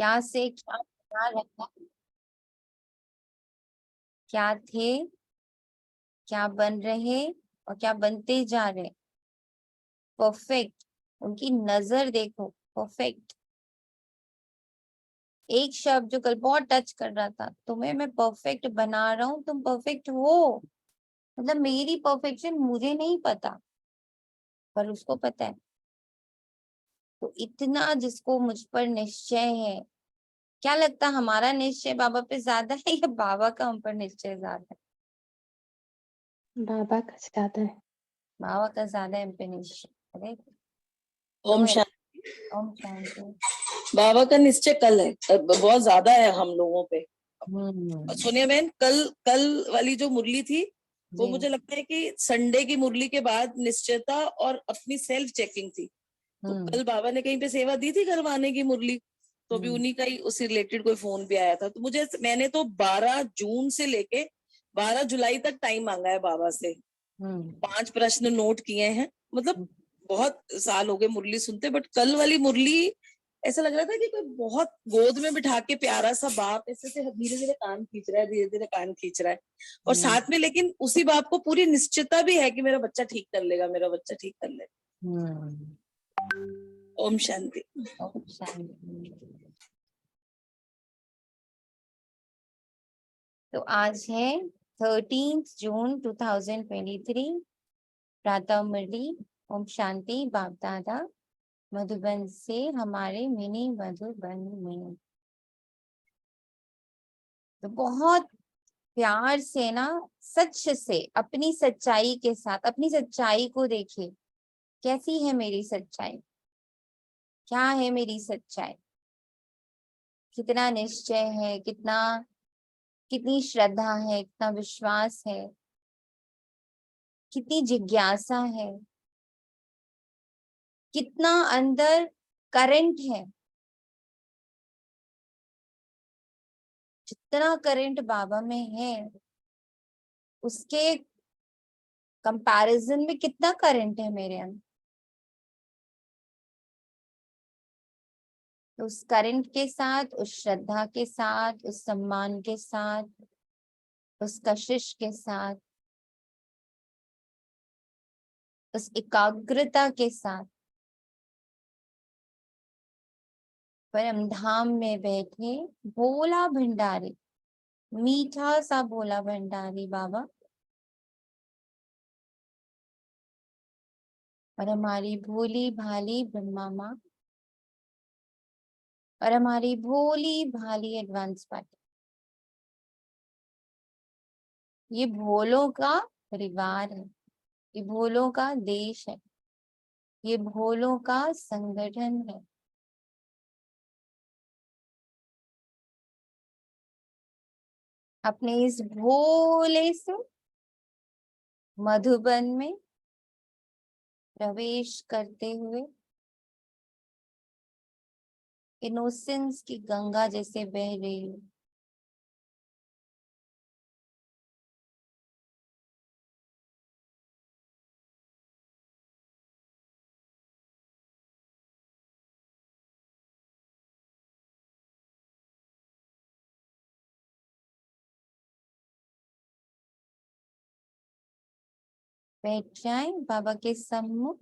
क्या से क्या रखा, क्या थे, क्या बन रहे और क्या बनते जा रहे। परफेक्ट, उनकी नजर देखो, परफेक्ट। एक शब्द जो कल बहुत टच कर रहा था, तुम्हें मैं परफेक्ट बना रहा हूँ, तुम परफेक्ट हो। मतलब मेरी परफेक्शन मुझे नहीं पता, पर उसको पता है। तो इतना जिसको मुझ पर निश्चय है, क्या लगता हमारा निश्चय बाबा पे ज्यादा है या बाबा का हम पर निश्चय ज्यादा है? बाबा का ज्यादा है। बाबा का ज्यादा है हम पे निश्चय। अरे ओम तो शांति। ओम शांति। बाबा का निश्चय कल है, बहुत ज्यादा है हम लोगों पे। सोनिया बहन, कल कल वाली जो मुरली थी वो जी। मुझे लगता है कि संडे की मुरली के बाद निश्चयता और अपनी सेल्फ चेकिंग थी। तो कल बाबा ने कहीं पे सेवा दी थी करवाने की मुरली, तो अभी उन्हीं का ही उससे रिलेटेड कोई फोन भी आया था। तो मैंने तो 12 जून से लेके 12 जुलाई तक टाइम मांगा है बाबा से। 5 प्रश्न नोट किए हैं। मतलब बहुत साल हो गए मुरली सुनते, बट कल वाली मुरली ऐसा लग रहा था कि कोई बहुत गोद में बिठा के प्यारा सा बाप ऐसे से धीरे धीरे कान खींच रहा है, धीरे धीरे कान खींच रहा है। और साथ में लेकिन उसी बाप को पूरी निश्चितता भी है कि मेरा बच्चा ठीक कर लेगा, मेरा बच्चा ठीक कर लेगा। ओम शांति। ओम शांति। तो आज है 13 जून 2023, प्रातः मुरली ओम शांति बाप दादा मधुबन से हमारे मिनी मधुबन में। तो बहुत प्यार से ना, सच से, अपनी सच्चाई के साथ अपनी सच्चाई को देखिए। कैसी है मेरी सच्चाई, क्या है मेरी सच्चाई, कितना निश्चय है, कितनी श्रद्धा है, कितना विश्वास है, कितनी जिज्ञासा है, कितना अंदर करंट है। जितना करंट बाबा में है उसके कंपैरिजन में कितना करंट है मेरे अंदर। तो उस करंट के साथ, उस श्रद्धा के साथ, उस सम्मान के साथ, उस कशिश के साथ, उस एकाग्रता के साथ परम धाम में बैठे भोला भंडारी, मीठा सा भोला भंडारी बाबा, और हमारी भोली भाली ब्रह्मा माँ, और हमारी भोली भाली एडवांस पार्टी। ये भोलों का परिवार है, ये भोलों का देश है, ये भोलों का संगठन है। अपने इस भोले से मधुबन में प्रवेश करते हुए इनोसेंस की गंगा जैसे बह रही है। बैठ जाए बाबा के सम्मुख।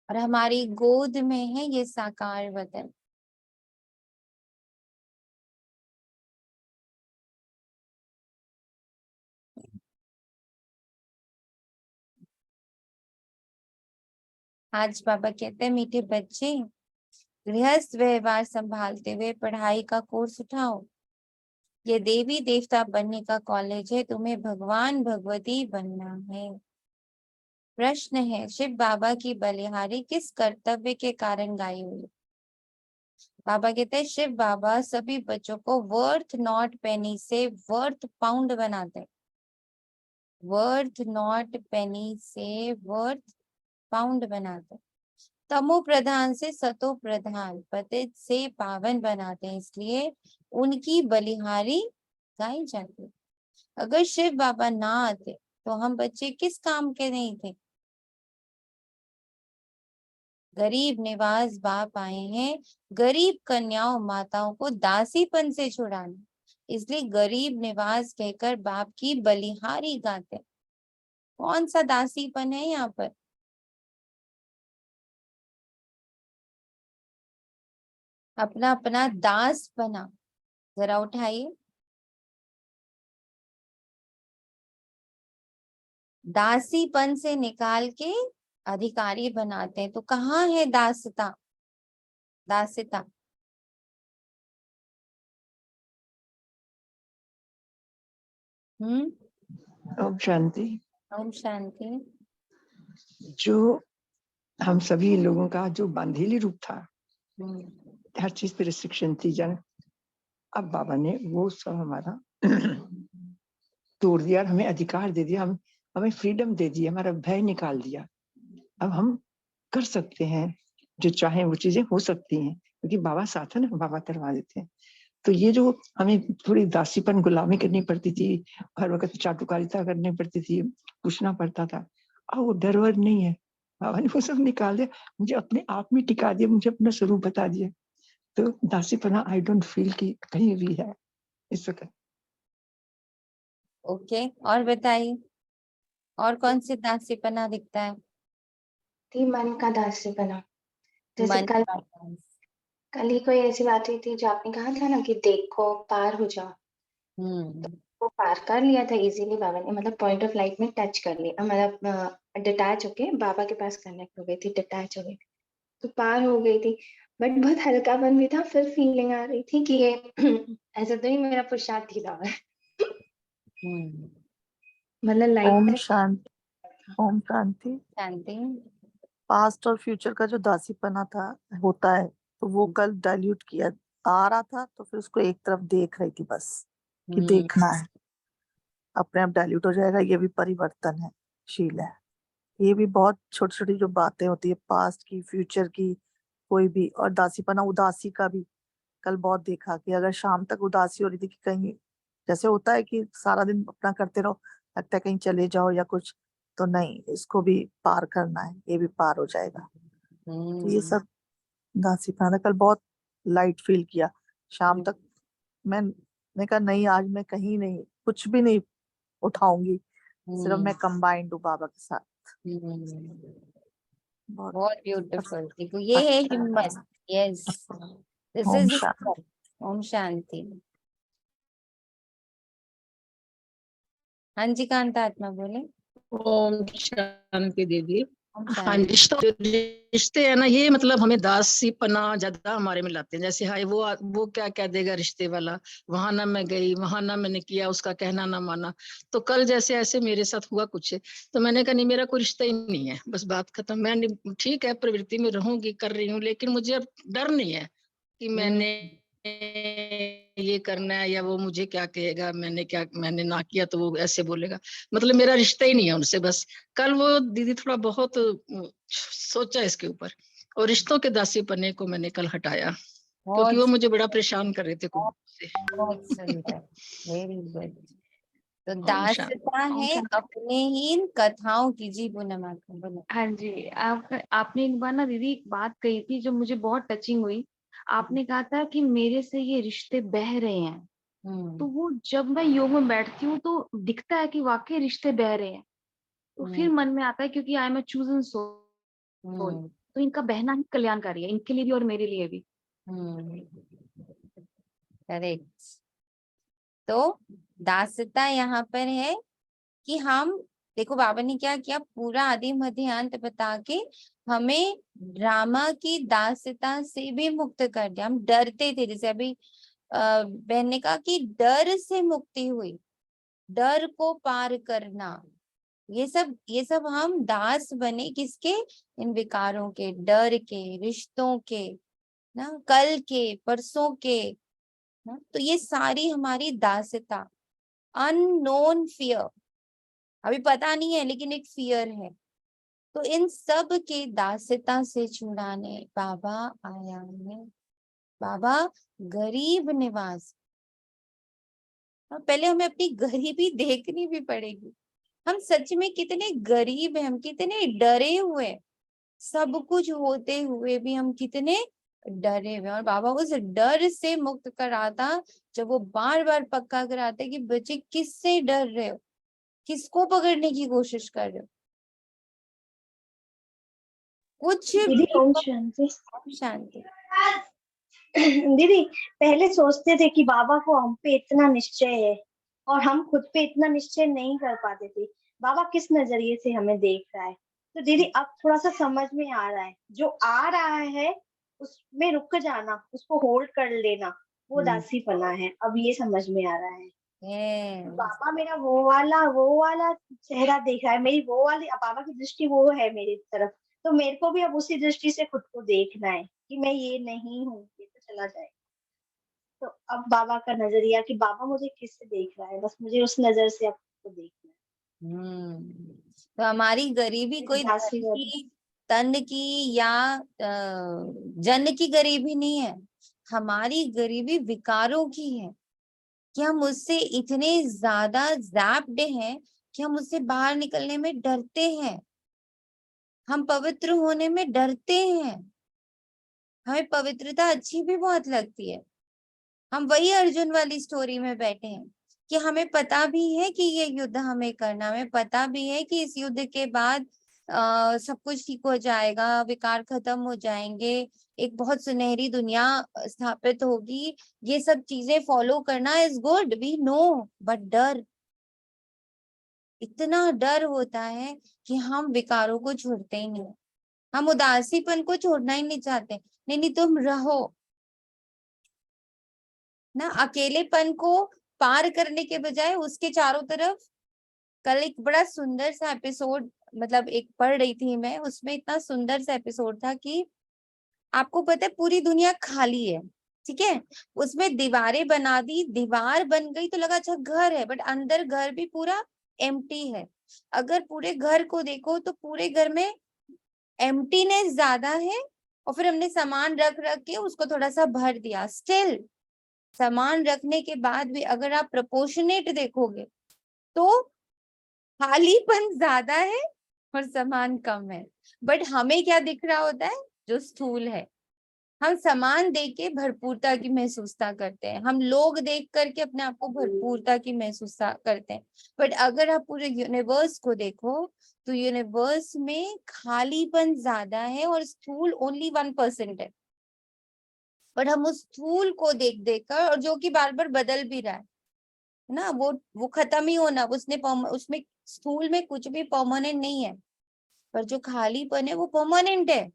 और हमारी गोद में है ये साकार वतन। आज बाबा कहते हैं, मीठे बच्चे, गृहस्थ व्यवहार संभालते हुए पढ़ाई का कोर्स उठाओ। ये देवी देवता बनने का कॉलेज है, तुम्हें भगवान भगवती बनना है। प्रश्न है, शिव बाबा की बलिहारी किस कर्तव्य के कारण गाई हुई? बाबा कहते हैं, शिव बाबा सभी बच्चों को वर्थ नॉट पेनी से वर्थ पाउंड बनाते हैं। वर्थ नॉट पेनी से वर्थ पाउंड बनाते हैं। तमो प्रधान से सतो प्रधान, पतित से पावन बनाते हैं, इसलिए उनकी बलिहारी गाई जाती है। अगर शिव बाबा ना आते तो हम बच्चे किस काम के नहीं थे? गरीब निवास बाप आए हैं गरीब कन्याओं माताओं को दासीपन से छुड़ाने, इसलिए गरीब निवास कहकर बाप की बलिहारी गाते। कौन सा दासीपन है यहाँ पर? अपना अपना दास बना, जरा उठाइए। दासीपन से निकाल के अधिकारी बनाते हैं। तो कहाँ है दासता? दासता ओम शांति। ओम शांति। जो हम सभी लोगों का जो बांधीली रूप था, हर चीज पे रिस्ट्रिक्शन थी जन, अब बाबा ने वो सब हमारा तोड़ दिया, हमें अधिकार दे दिया, हमें फ्रीडम दे दी, हमारा भय निकाल दिया। अब हम कर सकते हैं जो चाहे, वो चीजें हो सकती हैं क्योंकि बाबा साथ है ना, बाबा करवा देते हैं। तो ये जो हमें थोड़ी दासीपन गुलामी करनी पड़ती थी, हर वक्त चाटुकारिता करनी पड़ती थी, पूछना पड़ता था, अब वो डर वर नहीं है। बाबा ने वो सब निकाल दिया, मुझे अपने आप में टिका दिया, मुझे अपना स्वरूप बता दिया। तो दासीपना आई डोंट फील कि कहीं भी है इस वक्त। ओके, और बताइए, और कौन सी दासीपना दिखता है? थी मन का दासीपना। जैसे मन कल का दास। कल ही कोई ऐसी बात हुई थी जो आपने कहा था ना कि देखो पार हो जाओ, वो पार कर लिया था इजीली बाबा ने, मतलब पॉइंट ऑफ लाइट में टच कर लिया, मतलब डिटैच होके बाबा के पास कनेक्ट हो गई थी, डिटैच हो गई थी, तो पार हो गई थी। बट बहुत हल्कापन भी था, फिर फीलिंग आ रही थी कि ये ऐसा तो ही मेरा पुरुषार्थ ही था, मतलब लाइट ओम तक। शांति। ओम शांति। शांति। पास्ट और फ्यूचर का जो दासीपना था होता है, तो वो कल डाइल्यूट किया। आ रहा था तो फिर उसको एक तरफ देख रही थी बस, कि देखना है, अपने आप डाइल्यूट हो जाएगा। ये भी परिवर्तन है, शील है। ये भी बहुत छोटी छोटी जो बातें होती है, पास्ट की, फ्यूचर की, कोई भी। और दासीपना, उदासी का भी कल बहुत देखा कि अगर शाम तक उदासी हो रही थी कि कहीं, जैसे होता है कि सारा दिन अपना करते रहो, लगता है कहीं चले जाओ या कुछ, तो नहीं, इसको भी पार करना है, ये भी पार हो जाएगा। तो ये सब दासीपना कल बहुत लाइट फील किया। शाम तक मैंने कहा नहीं, आज मैं कहीं नहीं, कुछ भी नहीं उठाऊंगी, सिर्फ मैं कंबाइंड हूँ बाबा के साथ। बहुत बहुत ब्यूटीफुल। देखो ये है हिम्मत। यस, दिस ओम इज शांति। ओम शांति। हाँ जी, कांता आत्मा बोले। ओम शांति दीदी। ओम हाँ, शांति। रिश्ते है ना, ये मतलब हमें दासीपना ज्यादा हमारे में लाते हैं। जैसे हाय वो क्या क्या देगा रिश्ते वाला, वहां ना मैं गई, वहां ना मैंने किया, उसका कहना ना माना। तो कल जैसे ऐसे मेरे साथ हुआ कुछ, तो मैंने कहा नहीं, मेरा कोई रिश्ता ही नहीं है, बस बात खत्म। मैं ठीक है, प्रवृत्ति में रहूंगी, कर रही हूँ, लेकिन मुझे अब डर नहीं है कि मैंने ये करना है या वो मुझे क्या कहेगा, मैंने ना किया तो वो ऐसे बोलेगा। मतलब मेरा रिश्ता ही नहीं है उनसे। बस कल वो दीदी थोड़ा बहुत सोचा इसके ऊपर, और रिश्तों के दासीपने को मैंने कल हटाया, क्योंकि वो बहुत मुझे बड़ा परेशान कर रहे थे कुछ से। बहुत सुंदर, वेरी गुड। तो ओम शांति। दासता है अपने ही कथाओं की। जी पूनम बोलो। हाँ जी, आपने एक बार ना दीदी एक बात कही थी जो मुझे बहुत टचिंग हुई। आपने कहा था कि मेरे से ये रिश्ते बह रहे हैं। तो वो जब मैं योग में बैठती हूँ तो दिखता है कि वाकई रिश्ते बह रहे हैं। तो फिर मन में आता है क्योंकि I am a chosen soul, तो इनका बहना ही कल्याणकारी है, इनके लिए भी और मेरे लिए भी। करेक्ट। तो दासता यहाँ पर है कि हम, देखो बाबा ने क्या किया, पूरा आदि मध्य अंत बता के हमें ड्रामा की दासता से भी मुक्त कर दिया। हम डरते थे, जैसे अभी बहन ने कहा कि डर से मुक्ति हुई, डर को पार करना। ये सब हम दास बने, किसके? इन विकारों के, डर के, रिश्तों के, ना कल के, परसों के, ना। तो ये सारी हमारी दासता, अननोन फियर, अभी पता नहीं है लेकिन एक फियर है। तो इन सब के दासता से छुड़ाने बाबा आया है। बाबा गरीब निवास। पहले हमें अपनी गरीबी देखनी भी पड़ेगी। हम सच में कितने गरीब हैं, हम कितने डरे हुए हैं। सब कुछ होते हुए भी हम कितने डरे हुए हैं। और बाबा उस डर से मुक्त कराता जब वो बार बार पक्का कराते कि बच्चे किससे डर रहे हो, किसको पकड़ने की कोशिश कर रहे हो, कुछ दीदी भी। ओम शांति। शांति। दीदी पहले सोचते थे कि बाबा को हम पे इतना निश्चय है और हम खुद पे इतना निश्चय नहीं कर पाते थे। बाबा किस नजरिए से हमें देख रहा है, तो दीदी अब थोड़ा सा समझ में आ रहा है। जो आ रहा है उसमें रुक जाना, उसको होल्ड कर लेना, वो दासीपना है। अब ये समझ में आ रहा है। Yes. बाबा मेरा वो वाला चेहरा देख रहा है, मेरी वो वाली बाबा की दृष्टि वो है मेरी तरफ। तो मेरे को भी अब उसी दृष्टि से खुद को देखना है कि मैं ये नहीं हूँ, ये तो चला जाए। तो अब बाबा का नजरिया कि बाबा मुझे किससे देख रहा है, बस मुझे उस नजर से अब खुद को देखना है। तो हमारी गरीबी मेरी कोई दासी धन है। की, तन की या जन की गरीबी नहीं है। हमारी गरीबी विकारों की है कि हम उससे इतने ज्यादा ज़ैप्ड हैं कि हम उससे बाहर निकलने में डरते हैं, हम पवित्र होने में डरते हैं। हमें पवित्रता अच्छी भी बहुत लगती है। हम वही अर्जुन वाली स्टोरी में बैठे हैं कि हमें पता भी है कि ये युद्ध हमें करना, हमें पता भी है कि इस युद्ध के बाद सब कुछ ठीक हो जाएगा, विकार खत्म हो जाएंगे, एक बहुत सुनहरी दुनिया स्थापित होगी। ये सब चीजें फॉलो करना is good, we know, but डर, इतना डर होता है कि हम विकारों को छोड़ते ही नहीं, हम उदासीपन को छोड़ना ही नहीं चाहते। नहीं नहीं, तुम रहो ना, अकेलेपन को पार करने के बजाय उसके चारों तरफ। कल एक बड़ा सुंदर सा एपिसोड, मतलब एक पढ़ रही थी मैं, उसमें इतना सुंदर सा एपिसोड था कि आपको पता है पूरी दुनिया खाली है, ठीक है, उसमें दीवारें बना दी, दीवार बन गई तो लगा अच्छा घर है, बट अंदर घर भी पूरा एम्प्टी है। अगर पूरे घर को देखो तो पूरे घर में एम्प्टीनेस ज्यादा है, और फिर हमने सामान रख रख के उसको थोड़ा सा भर दिया। स्टिल सामान रखने के बाद भी अगर आप प्रपोर्शनेट देखोगे तो खालीपन ज्यादा है और सामान कम है। बट हमें क्या दिख रहा होता है, जो स्थूल है। हम सामान देख के भरपूरता की महसूसता करते हैं, हम लोग देख करके अपने आप को भरपूरता की महसूसता करते हैं। बट अगर आप पूरे यूनिवर्स को देखो तो यूनिवर्स में खालीपन ज्यादा है और स्थूल ओनली 1% है। बट हम उस स्थूल को देख देख कर, और जो कि बार बार बदल भी रहा है ना, वो खत्म ही होना, उसमें स्थूल में कुछ भी परमानेंट नहीं है, पर जो खालीपन है वो परमानेंट है।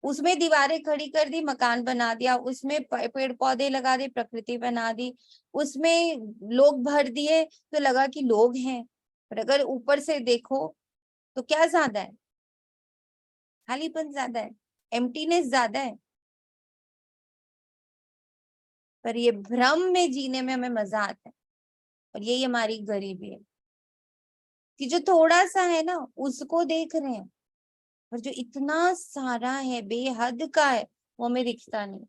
उसमें दीवारें खड़ी कर दी, मकान बना दिया, उसमें पेड़ पौधे लगा दिए, प्रकृति बना दी, उसमें लोग भर दिए तो लगा कि लोग हैं। पर अगर ऊपर से देखो तो क्या ज्यादा है, खालीपन ज्यादा है, एम्प्टीनेस ज्यादा है। पर ये भ्रम में जीने में हमें मजा आता है, और यही हमारी गरीबी है कि जो थोड़ा सा है ना उसको देख रहे हैं, पर जो इतना सारा है, बेहद का है, वो हमें दिखता नहीं।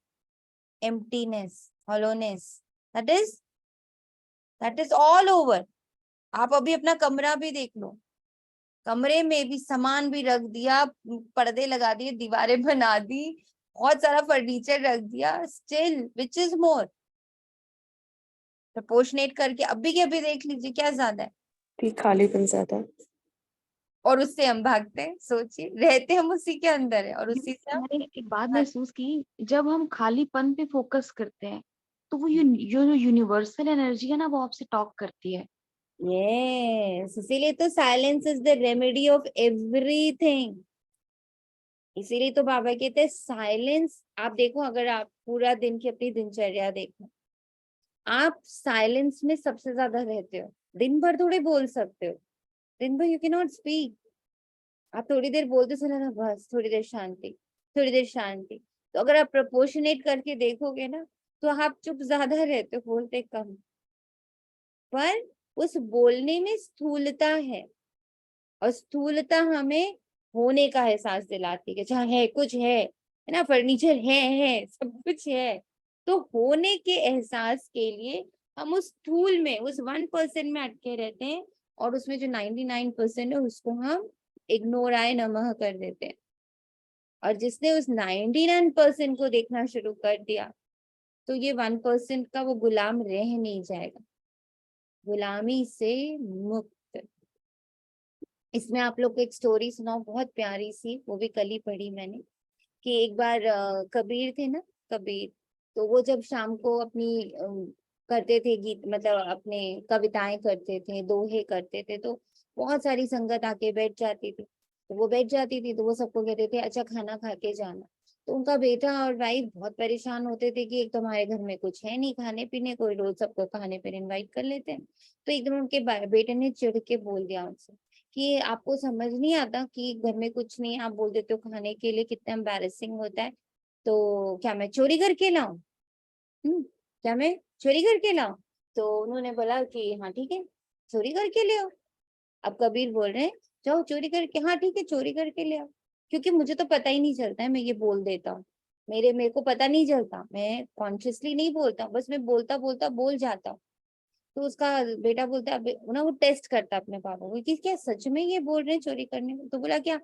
Emptiness, hollowness, that is all over. आप अभी अपना कमरा भी देख लो, कमरे में भी सामान भी रख दिया, पर्दे लगा दिए, दीवारें बना दी, बहुत सारा फर्नीचर रख दिया, still which is more, proportionate करके अभी के अभी देख लीजिए क्या ज्यादा है। खालीपन ज्यादा है। और उससे हम भागते हैं, सोचिए, रहते हम उसी के अंदर है और उसी से हम मैंने एक बात महसूस की, जब हम खालीपन पे फोकस करते हैं तो वो जो यूनिवर्सल एनर्जी है ना, वो आपसे टॉक करती है। यस, इसीलिए तो silence is the remedy of everything. इसीलिए तो बाबा कहते हैं साइलेंस। आप देखो, अगर आप पूरा दिन की अपनी दिनचर्या देखो, आप साइलेंस में सबसे ज्यादा रहते हो। दिन भर थोड़े बोल सकते हो, दिन भर यू कैन नॉट स्पीक। आप थोड़ी देर बोलते चले ना, बस थोड़ी देर शांति, थोड़ी देर शांति। तो अगर आप प्रपोर्शनेट करके देखोगे ना तो आप चुप ज्यादा रहते हो, बोलते कम। पर उस बोलने में स्थूलता है, और स्थूलता हमें होने का एहसास दिलाती है कि जहाँ है कुछ है ना, फर्नीचर है, सब कुछ है। तो होने के एहसास के लिए हम उस स्थूल में, उस 1% में अटके रहते हैं, और उसमें जो 99% है उसको हम इग्नोर आए नमः कर देते हैं। और जिसने उस 99% को देखना शुरू कर दिया तो ये 1% का वो गुलाम रह नहीं जाएगा, गुलामी से मुक्त। इसमें आप लोग को एक स्टोरी सुनाओ, बहुत प्यारी सी, वो भी कल ही पढ़ी मैंने, कि एक बार कबीर थे ना, कबीर, तो वो जब शाम को अपनी करते थे गीत, मतलब अपने कविताएं करते थे, दोहे करते थे, तो बहुत सारी संगत आके बैठ जाती थी, तो वो बैठ जाती थी तो वो सबको कहते थे अच्छा खाना खा के जाना। तो उनका बेटा और वाइफ बहुत परेशान होते थे कि एक तो हमारे घर में कुछ है नहीं खाने पीने को, रोज सबको खाने पर इनवाइट कर लेते हैं। तो एकदम उनके बेटे ने चिढ़ के बोल दिया उनसे कि आपको समझ नहीं आता कि घर में कुछ नहीं, आप बोल देते हो खाने के लिए, कितना एम्बैरेसिंग होता है, तो क्या मैं चोरी करके लाऊं? क्या मैं चोरी करके लाऊं? तो उन्होंने बोला कि हाँ ठीक है, चोरी करके ले आओ। अब कबीर बोल रहे हैं जाओ चोरी करके, हाँ ठीक है चोरी करके ले आओ, क्योंकि मुझे तो पता ही नहीं चलता है, मैं ये बोल देता हूँ, मेरे को पता नहीं चलता, मैं कॉन्शियसली नहीं बोलता, बस मैं बोलता बोलता बोल जाता हूँ। तो उसका बेटा बोलता है ना, वो टेस्ट करता अपने पापा को कि क्या सच में ये बोल रहे हैं चोरी करने को? तो बोला क्या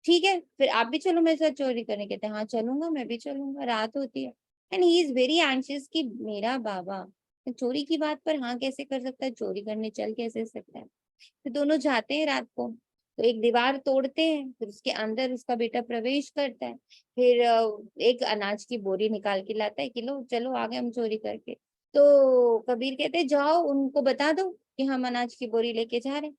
ठीक है फिर आप भी चलो मेरे साथ चोरी करने। कहते हैं हाँ चलूंगा, मैं भी चलूंगा। रात होती है and he is very anxious कि मेरा बाबा चोरी की बात पर हाँ कैसे कर सकता है, चोरी करने चल कैसे सकता है। फिर दोनों जाते हैं रात को, तो एक दीवार तोड़ते हैं, फिर उसके अंदर उसका बेटा प्रवेश करता है, फिर एक अनाज की बोरी निकाल के लाता है कि लो चलो आ गए हम चोरी करके। तो कबीर कहते हैं जाओ उनको बता दो कि हम अनाज की बोरी लेके जा रहे हैं।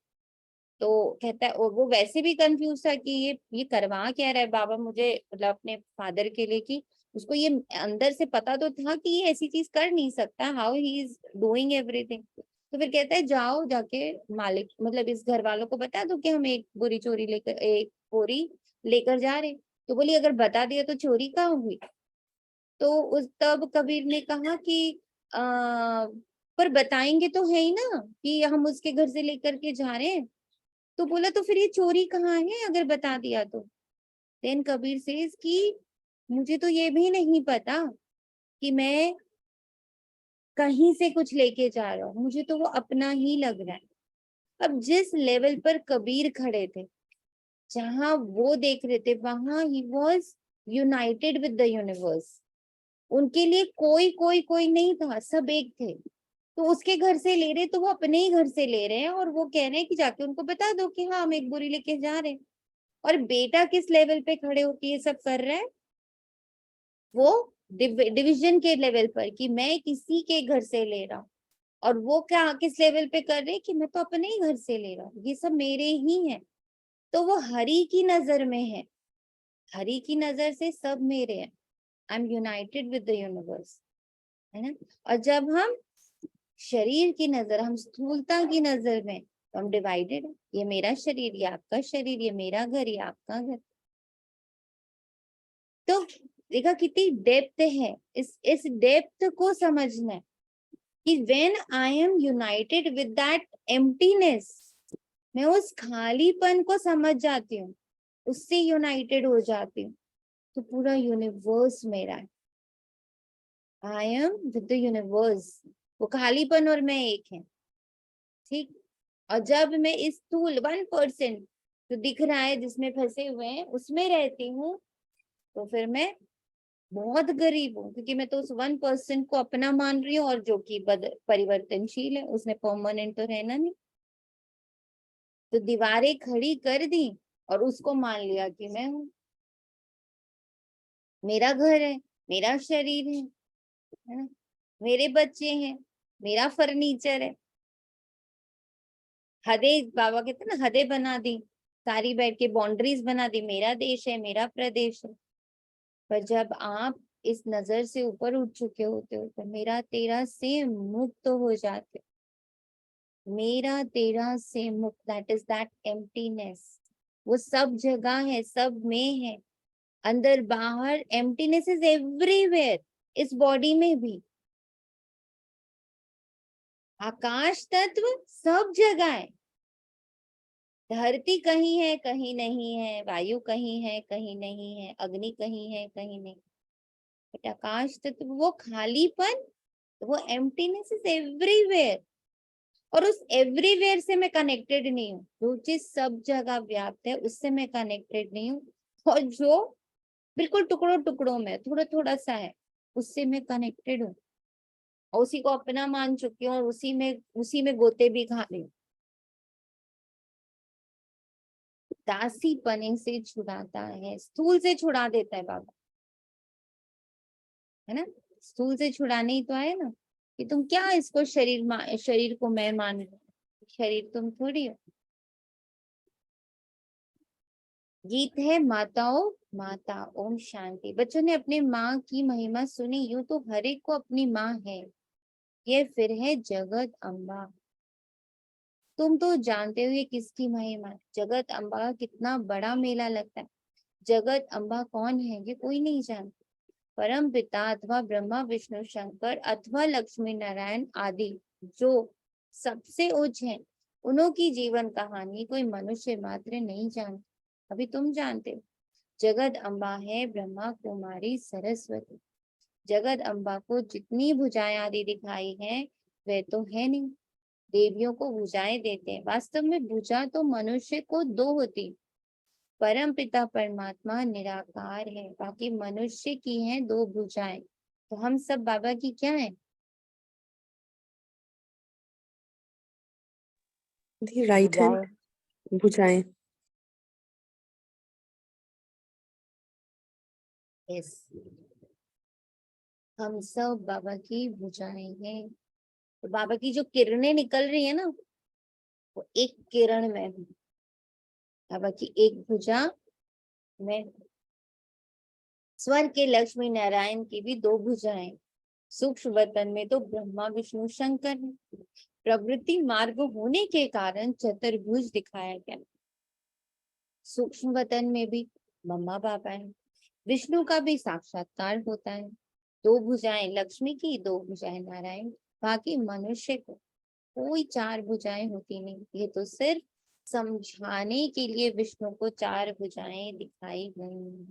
तो कहता है, और वो वैसे भी कंफ्यूज था कि ये करवा क्या रहा है बाबा मुझे, मतलब अपने फादर के लिए, कि उसको ये अंदर से पता तो था कि ये ऐसी चीज कर नहीं सकता, how he is doing everything. तो फिर कहता है जाओ जाके मालिक, मतलब इस घर वालों को बता दो कि हम एक बोरी लेकर जा रहे। तो बोली अगर बता दिया तो चोरी कहाँ हुई? तो उस तब कबीर ने कहा कि पर बताएंगे तो है ही ना कि हम उसके घर से लेकर के जा रहे हैं। तो बोला तो फिर ये चोरी कहाँ है अगर बता दिया तो? देन कबीर सेज कि मुझे तो ये भी नहीं पता कि मैं कहीं से कुछ लेके जा रहा हूँ, मुझे तो वो अपना ही लग रहा है। अब जिस लेवल पर कबीर खड़े थे, जहां वो देख रहे थे, वहां he was United with the universe. उनके लिए कोई कोई कोई नहीं था, सब एक थे। तो उसके घर से ले रहे तो वो अपने ही घर से ले रहे हैं, और वो कह रहे हैं कि जाके उनको बता दो कि हाँ हम एक बोरी लेके जा रहे हैं। और बेटा किस लेवल पे खड़े होके ये सब कर रहा है? वो डिवीजन के लेवल पर कि मैं किसी के घर से ले रहा हूँ। और वो क्या किस लेवल पे कर रहे हैं कि मैं तो अपने ही घर से ले रहा हूँ, ये सब मेरे ही है। तो वो हरि की नजर में है, हरि की नजर से सब मेरे हैं। I am United with the universe, है ना। और जब हम शरीर की नजर, हम स्थूलता की नजर में, तो हम डिवाइडेड है। ये मेरा शरीर, ये आपका शरीर, ये मेरा घर, ये आपका घर। तो देखा कितनी डेप्थ है, इस डेप्थ को समझना है कि when I am United with that emptiness, मैं उस खालीपन को समझ जाती हूँ, उससे यूनाइटेड हो जाती हूँ, तो पूरा यूनिवर्स मेरा है। I am with the universe, वो खालीपन और मैं एक है, ठीक। और जब मैं इस स्थूल 1% जो दिख रहा है जिसमें फंसे हुए हैं उसमें रहती हूँ, तो फिर मैं बहुत गरीब हूँ, क्योंकि मैं तो उस 1% को अपना मान रही हूँ, और जो कि परिवर्तनशील है, उसने परमानेंट तो रहना नहीं। तो दीवारें खड़ी कर दी और उसको मान लिया कि मैं हूँ, मेरा घर है, मेरा शरीर है ना, मेरे बच्चे हैं, मेरा फर्नीचर है। हदें, बाबा कहते हैं ना, हदें बना दी सारी, बैठ के बाउंड्रीज बना दी, मेरा देश है, मेरा प्रदेश है। पर जब आप इस नजर से ऊपर उठ चुके होते हो, तो मेरा तेरा से मुक्त हो जाते, मेरा तेरा से मुक्त, दैट इज दैट एम्प्टीनेस। वो सब जगह है, सब में है, अंदर बाहर। एम्प्टीनेस इज एवरीवेयर, इस बॉडी में भी। आकाश तत्व सब जगह है, धरती कहीं है कहीं नहीं है, वायु कहीं है कहीं नहीं है, अग्नि कहीं है कहीं नहीं, बट आकाश तत्व वो खालीपन, वो एम्प्टीनेस इज एवरीवेयर। और उस एवरीवेयर से मैं कनेक्टेड नहीं हूँ, जो चीज सब जगह व्याप्त है उससे मैं कनेक्टेड नहीं हूँ। और जो बिल्कुल टुकड़ों टुकड़ों में, थोड़ा थोड़ा सा है, उससे मैं कनेक्टेड हूँ और उसी को अपना मान चुकी हूँ और उसी में गोते भी खा रही हूँ। दासी पने से छुड़ाता है, स्थूल से छुड़ा देता है बाबा, है ना। स्थूल से छुड़ाने ही तो आए ना, कि तुम क्या इसको शरीर को मैं मान रहे हो, शरीर तुम थोड़ी हो। गीत है माताओं माता, ओम शांति। बच्चों ने अपने माँ की महिमा सुनी, यूं तो हर एक को अपनी माँ है, ये फिर है जगत अम्बा। तुम तो जानते हो ये किसकी महिमा है, जगत अम्बा का कितना बड़ा मेला लगता है। जगत अम्बा कौन है ये कोई नहीं जानता, परम पिता अथवा ब्रह्मा विष्णु शंकर अथवा लक्ष्मी नारायण आदि जो सबसे उच्च हैं, उन्हों की जीवन कहानी कोई मनुष्य मात्र नहीं जानता। अभी तुम जानते हो, जगत अम्बा है ब्रह्मा कुमारी सरस्वती। जगत अम्बा को जितनी भुजाएं आदि दिखाई हैं वह तो है नहीं, देवियों को भुजाएं देते हैं। वास्तव में भुजा तो मनुष्य को दो होती, परम पिता परमात्मा निराकार है, बाकी मनुष्य की हैं दो भुजाएं। तो हम सब बाबा की क्या है? राइट हैंड भुजाएं। भुजाएं। यस, हम सब बाबा की भुजाएं हैं। तो बाबा की जो किरणें निकल रही है ना, वो एक किरण में हूँ, बाबा की एक भुजा में हूँ। स्वर्ग के लक्ष्मी नारायण की भी दो भुजाएं, सूक्ष्म वतन में तो ब्रह्मा विष्णु शंकर है। प्रवृत्ति मार्ग होने के कारण चतुर्भुज दिखाया गया। सूक्ष्म वतन में भी मम्मा पापा है, विष्णु का भी साक्षात्कार होता है। दो भुजाएं लक्ष्मी की, दो भुजाएं नारायण। बाकी मनुष्य को कोई चार भुजाएं होती नहीं, ये तो सिर्फ समझाने के लिए विष्णु को चार भुजाएं दिखाई गई।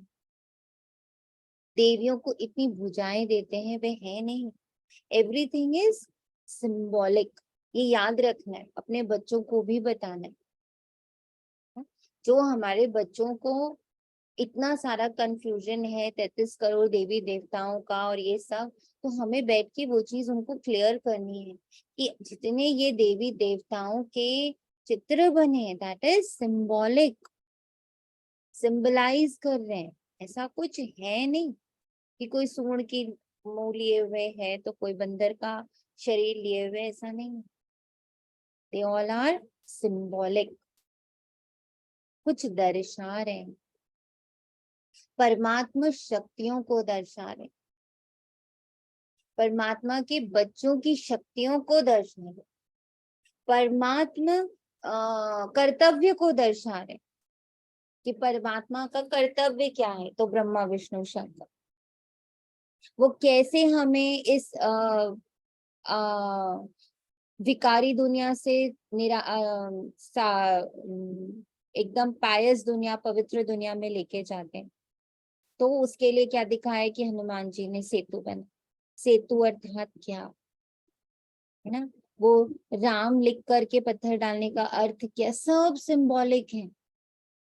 देवियों को इतनी भुजाएं देते हैं वे है नहीं, एवरीथिंग इज सिंबॉलिक। ये याद रखना है, अपने बच्चों को भी बताना है। जो हमारे बच्चों को इतना सारा कंफ्यूजन है 33 करोड़ देवी देवताओं का और ये सब, तो हमें बैठ के वो चीज उनको क्लियर करनी है कि जितने ये देवी देवताओं के चित्र बने हैं दैट इज सिंबॉलिक, सिंबलाइज कर रहे हैं। ऐसा कुछ है नहीं कि कोई सूंड की मुंह लिए हुए है तो कोई बंदर का शरीर लिए हुए, ऐसा नहीं। दे ऑल आर सिंबॉलिक, कुछ दर्शा रहे हैं, परमात्मा शक्तियों को दर्शा रहे, परमात्मा के बच्चों की शक्तियों को दर्शा रहे, परमात्मा कर्तव्य को दर्शा रहे कि परमात्मा का कर्तव्य क्या है। तो ब्रह्मा विष्णु शंकर वो कैसे हमें इस विकारी दुनिया से एकदम पायस दुनिया, पवित्र दुनिया में लेके जाते हैं। तो उसके लिए क्या दिखाया कि हनुमान जी ने सेतु बना। सेतु अर्थात क्या है ना, वो राम लिख करके पत्थर डालने का अर्थ क्या, सब सिंबॉलिक है,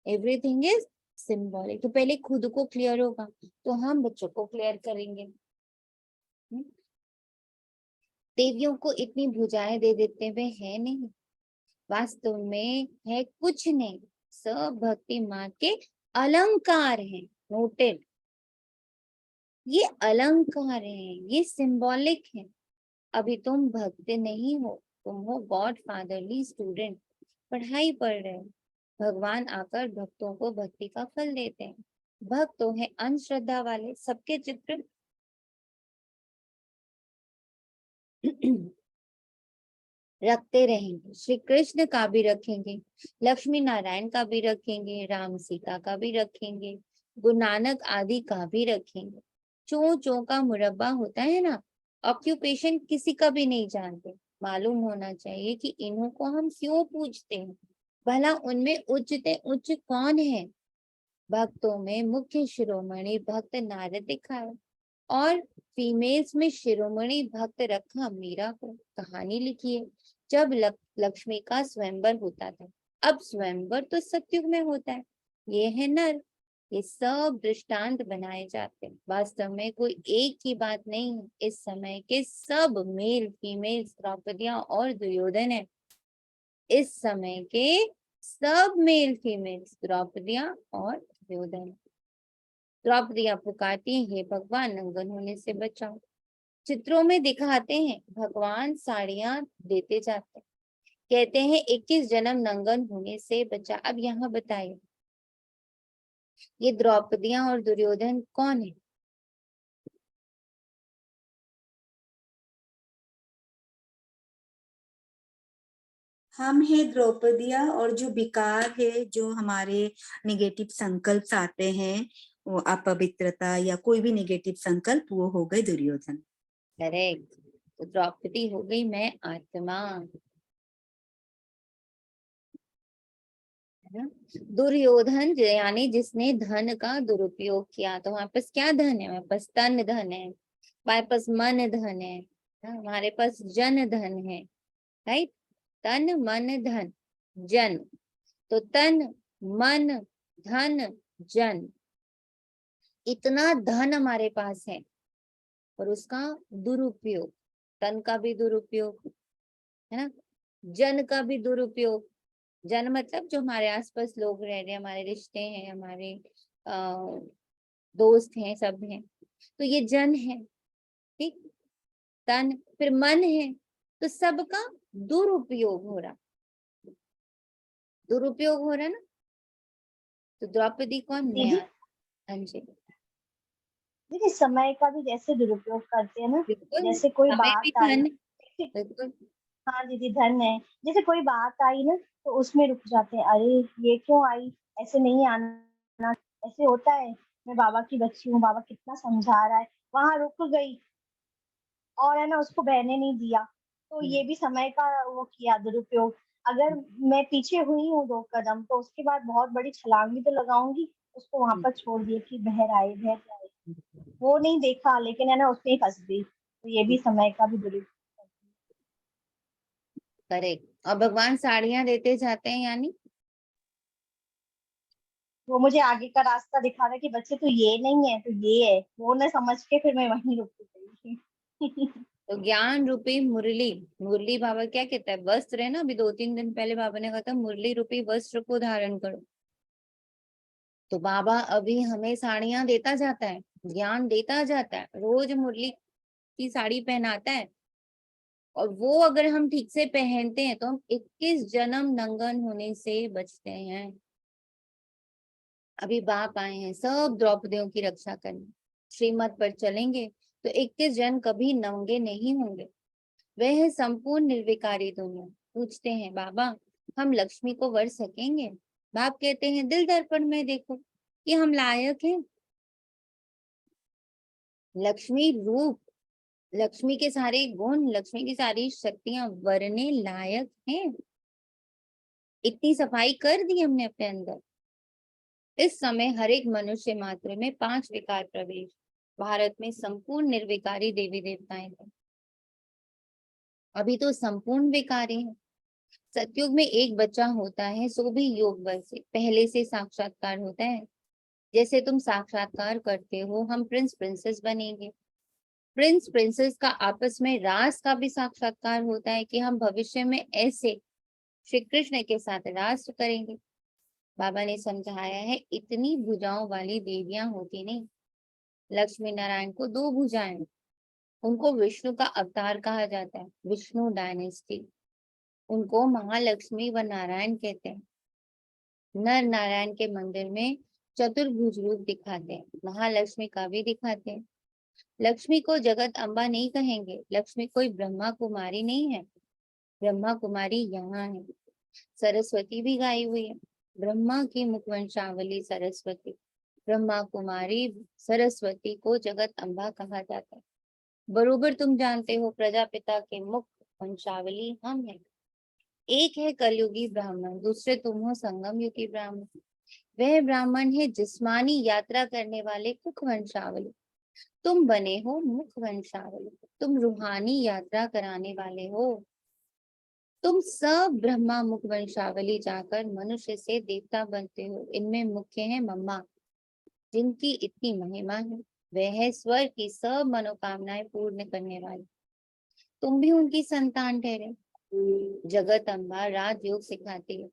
एवरीथिंग इज सिंबॉलिक। तो पहले खुद को क्लियर होगा तो हम बच्चों को क्लियर करेंगे। देवियों को इतनी भुजाएं दे देते हुए है नहीं, वास्तव में है कुछ नहीं, सब भक्ति माँ के अलंकार है। नोटेड, ये अलंकार है, ये सिंबॉलिक है। अभी तुम भक्त नहीं हो, तुम हो गॉड फादरली स्टूडेंट, पढ़ाई पढ़ रहे हो। भगवान आकर भक्तों को भक्ति का फल देते हैं। भक्त तो है अंधश्रद्धा वाले, सबके चित्र रखते रहेंगे, श्री कृष्ण का भी रखेंगे, लक्ष्मी नारायण का भी रखेंगे, राम सीता का भी रखेंगे, गुरु नानक आदि का भी रखेंगे। चो चो का मुरब्बा होता है ना, ऑक्यूपेशन किसी का भी नहीं जानते। मालूम होना चाहिए कि इन्हों को हम क्यों पूजते हैं, भला उनमें उच्च कौन है। भक्तों में मुख्य शिरोमणि भक्त नारद दिखाए और फीमेल्स में शिरोमणि भक्त रखा मीरा को। कहानी लिखी है, जब लक्ष्मी का स्वयंवर होता था। अब स्वयंवर तो सतयुग में होता है, ये है नर, ये सब दृष्टांत बनाए जाते हैं। वास्तव में कोई एक की बात नहीं है, इस समय के सब मेल फीमेल द्रौपदियां और दुर्योधन है। इस समय के सब मेल फीमेल द्रौपदियां और दुर्योधन। द्रौपदियां पुकारती हैं, हे भगवान नंगन होने से बचाओ। चित्रों में दिखाते हैं भगवान साड़ियां देते जाते हैं, कहते हैं 21 जन्म नंगन होने से बचा। अब यहाँ बताइए, ये द्रौपदियां और दुर्योधन कौन है? हम है द्रौपदिया, और जो विकार है, जो हमारे नेगेटिव संकल्प आते हैं, वो अपवित्रता या कोई भी नेगेटिव संकल्प, वो हो गए दुर्योधन। करेक्ट। तो द्रौपदी हो गई मैं आत्मा, है ना। दुर्योधन यानी जिसने धन का दुरुपयोग किया। तो हमारे पास क्या धन है? हमारे पास तन धन है, हमारे पास मन धन है, हमारे पास जन धन है। राइट, तन मन धन जन। तो तन मन धन जन, इतना धन हमारे पास है और उसका दुरुपयोग, तन का भी दुरुपयोग है ना, जन का भी दुरुपयोग। जन मतलब जो हमारे आसपास लोग रह रहे हैं, हमारे रिश्ते हैं, हमारे दोस्त हैं, सब हैं, तो ये जन है। ठीक, तन, फिर मन है, तो सबका दुरुपयोग हो रहा, दुरुपयोग हो रहा ना। तो द्रौपदी कौन? मैं। दीदी हाँ जी, दीदी समय का भी जैसे दुरुपयोग करते हैं ना, बिल्कुल। जैसे कोई हमें भी बात आई। धन, बिल्कुल। हाँ दीदी, धन है। जैसे कोई बात आई ना, तो उसमें रुक जाते हैं, अरे ये क्यों आई, ऐसे नहीं आना, ऐसे होता है, मैं बाबा की बच्ची हूँ, बाबा कितना समझा रहा है, वहां रुक गई और है ना उसको बहने नहीं दिया। तो ये भी समय का वो किया दुरुपयोग। अगर मैं पीछे हुई हूँ 2 कदम, तो उसके बाद बहुत बड़ी छलांग भी तो लगाऊंगी, उसको वहां पर छोड़ दिया कि बह रहा है, बह रहा है, वो नहीं देखा, लेकिन है ना उसमें ही फंस गई। तो ये भी समय का भी दुरुपयोग। करेक्ट। और भगवान साड़ियां देते जाते हैं, यानी वो मुझे आगे का रास्ता दिखा रहा है कि बच्चे तो ये नहीं है तो ये है, वो न समझ के फिर मैं वहीं रुक गई। तो ज्ञान रूपी मुरली, मुरली बाबा क्या कहता है? वस्त्र है ना, अभी 2-3 दिन पहले बाबा ने कहा था मुरली रूपी वस्त्र को धारण करो। तो बाबा अभी हमें साड़ियां देता जाता है, ज्ञान देता जाता है, रोज मुरली की साड़ी पहनाता है। और वो अगर हम ठीक से पहनते हैं तो हम 21 जन्म नंगन होने से बचते हैं। अभी बाप आए हैं सब द्रौपदियों की रक्षा करने, श्रीमत पर चलेंगे तो 21 जन कभी नंगे नहीं होंगे। वह है संपूर्ण निर्विकारी दुनिया। पूछते हैं बाबा हम लक्ष्मी को वर सकेंगे? बाप कहते हैं दिल दर्पण में देखो कि हम लायक हैं। लक्ष्मी रूप, लक्ष्मी के सारे गुण, लक्ष्मी की सारी शक्तियां वरने लायक हैं। इतनी सफाई कर दी हमने अपने अंदर। इस समय हर एक मनुष्य मात्र में 5 विकार प्रवेश। भारत में संपूर्ण निर्विकारी देवी देवताएं हैं, अभी तो संपूर्ण विकारी है। सतयुग में एक बच्चा होता है, सो भी योग बल से पहले से साक्षात्कार होता है। जैसे तुम साक्षात्कार करते हो, हम प्रिंस प्रिंसेस बनेंगे। प्रिंस प्रिंसेस का आपस में रास का भी साक्षात्कार होता है कि हम भविष्य में ऐसे श्री कृष्ण के साथ रास करेंगे। बाबा ने समझाया है, इतनी भुजाओं वाली देवियां होती नहीं। लक्ष्मी नारायण को 2 भुजाएं, उनको विष्णु का अवतार कहा जाता है, विष्णु डायनेस्टी। उनको महालक्ष्मी व नारायण कहते हैं। नर नारायण के मंदिर में चतुर्भुज रूप दिखाते हैं, महालक्ष्मी का भी दिखाते हैं। लक्ष्मी को जगत अम्बा नहीं कहेंगे, लक्ष्मी कोई ब्रह्मा कुमारी नहीं है, ब्रह्मा कुमारी यहाँ है। सरस्वती भी गाई हुई है, ब्रह्मा की मुखवंशावली सरस्वती, ब्रह्मा कुमारी सरस्वती को जगत अम्बा कहा जाता है। बरोबर तुम जानते हो प्रजापिता के मुख वंशावली हम हैं। एक है कलयुगी ब्राह्मण, दूसरे तुम हो संगम युगी ब्राह्मण। वह ब्राह्मण है जिस्मानी यात्रा करने वाले मुख वंशावली, तुम बने हो मुख वंशावली। तुम रूहानी यात्रा कराने वाले हो। तुम सब ब्रह्मा मुख वंशावली जाकर मनुष्य से देवता बनते हो। इनमें मुख्य है मम्मा, जिनकी इतनी महिमा है, वह है स्वर्ग की सब मनोकामनाएं पूर्ण करने वाली। तुम भी उनकी संतान ठहरे। जगत अम्बा राजयोग सिखाती है,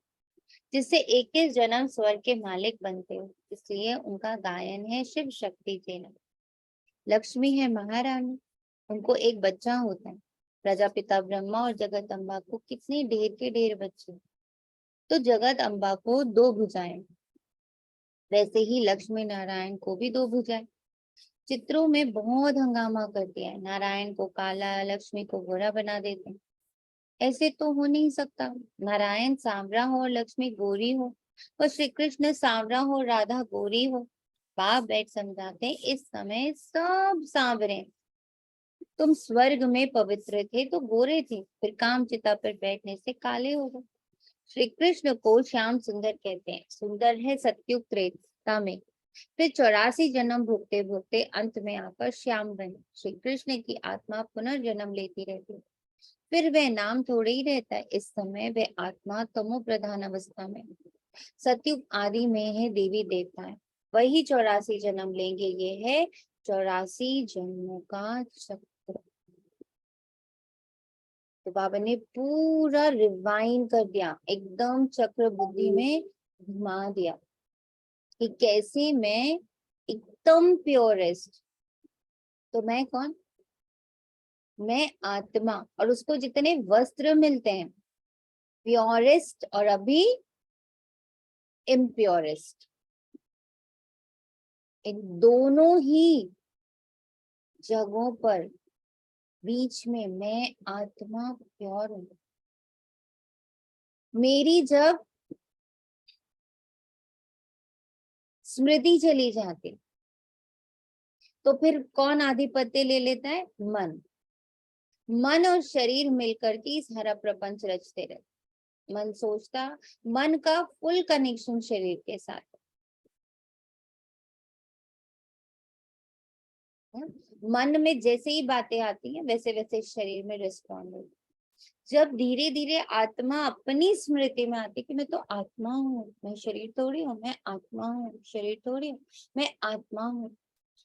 जिससे 21 जन्म स्वर्ग के मालिक बनते हो, इसलिए उनका गायन है शिव शक्ति देना। लक्ष्मी है महारानी, उनको एक बच्चा होता है। प्रजापिता ब्रह्मा और जगत अम्बा को कितने ढेर के ढेर बच्चे। तो जगत अम्बा को 2 भुजाएं, वैसे ही लक्ष्मी नारायण को भी 2 भुजाएं। चित्रों में बहुत हंगामा करती है, नारायण को काला, लक्ष्मी को गोरा बना देते हैं। ऐसे तो हो नहीं सकता, नारायण सांवरा हो और लक्ष्मी गोरी हो, और श्री कृष्ण सांवरा हो, राधा गोरी हो। बाप बैठ समझाते हैं, इस समय सब सांवरे हैं। तुम स्वर्ग में पवित्र थे तो गोरे थे, फिर काम चिता पर बैठने से काले हो गए। श्री कृष्ण को श्याम सुंदर कहते हैं। सुंदर है सत्युग त्रेता में, फिर 84 जन्म भोगते भोगते अंत में आकर श्याम बने। श्री कृष्ण की आत्मा पुनर्जन्म लेती रहती है, फिर वह नाम थोड़े ही रहता है। इस समय वह आत्मा तमो प्रधान अवस्था में, सतयुग आदि में है देवी देवताएं, वही 84 जन्म लेंगे। ये है 84 जन्मों का चक्र। तो बाबा ने पूरा रिवाइन कर दिया, एकदम चक्र बुद्धि में घुमा दिया कि कैसे मैं एकदम प्योरेस्ट। तो मैं कौन? मैं आत्मा, और उसको जितने वस्त्र मिलते हैं, प्योरेस्ट और अभी इम्प्योरेस्ट, इन दोनों ही जगहों पर बीच में मैं आत्मा प्योर हूं। मेरी जब स्मृति चली जाती तो फिर कौन आधिपत्य ले लेता है? मन। मन और शरीर मिलकर के इस हरा प्रपंच रचते रहते। मन सोचता, मन का फुल कनेक्शन शरीर के साथ। मन में जैसे ही बातें आती हैं वैसे वैसे शरीर में रिस्पॉन्ड होती। जब धीरे धीरे आत्मा अपनी स्मृति में आती कि मैं तो आत्मा हूँ, मैं शरीर थोड़ी हूँ, मैं आत्मा हूँ, शरीर थोड़ी हूँ, मैं आत्मा हूँ,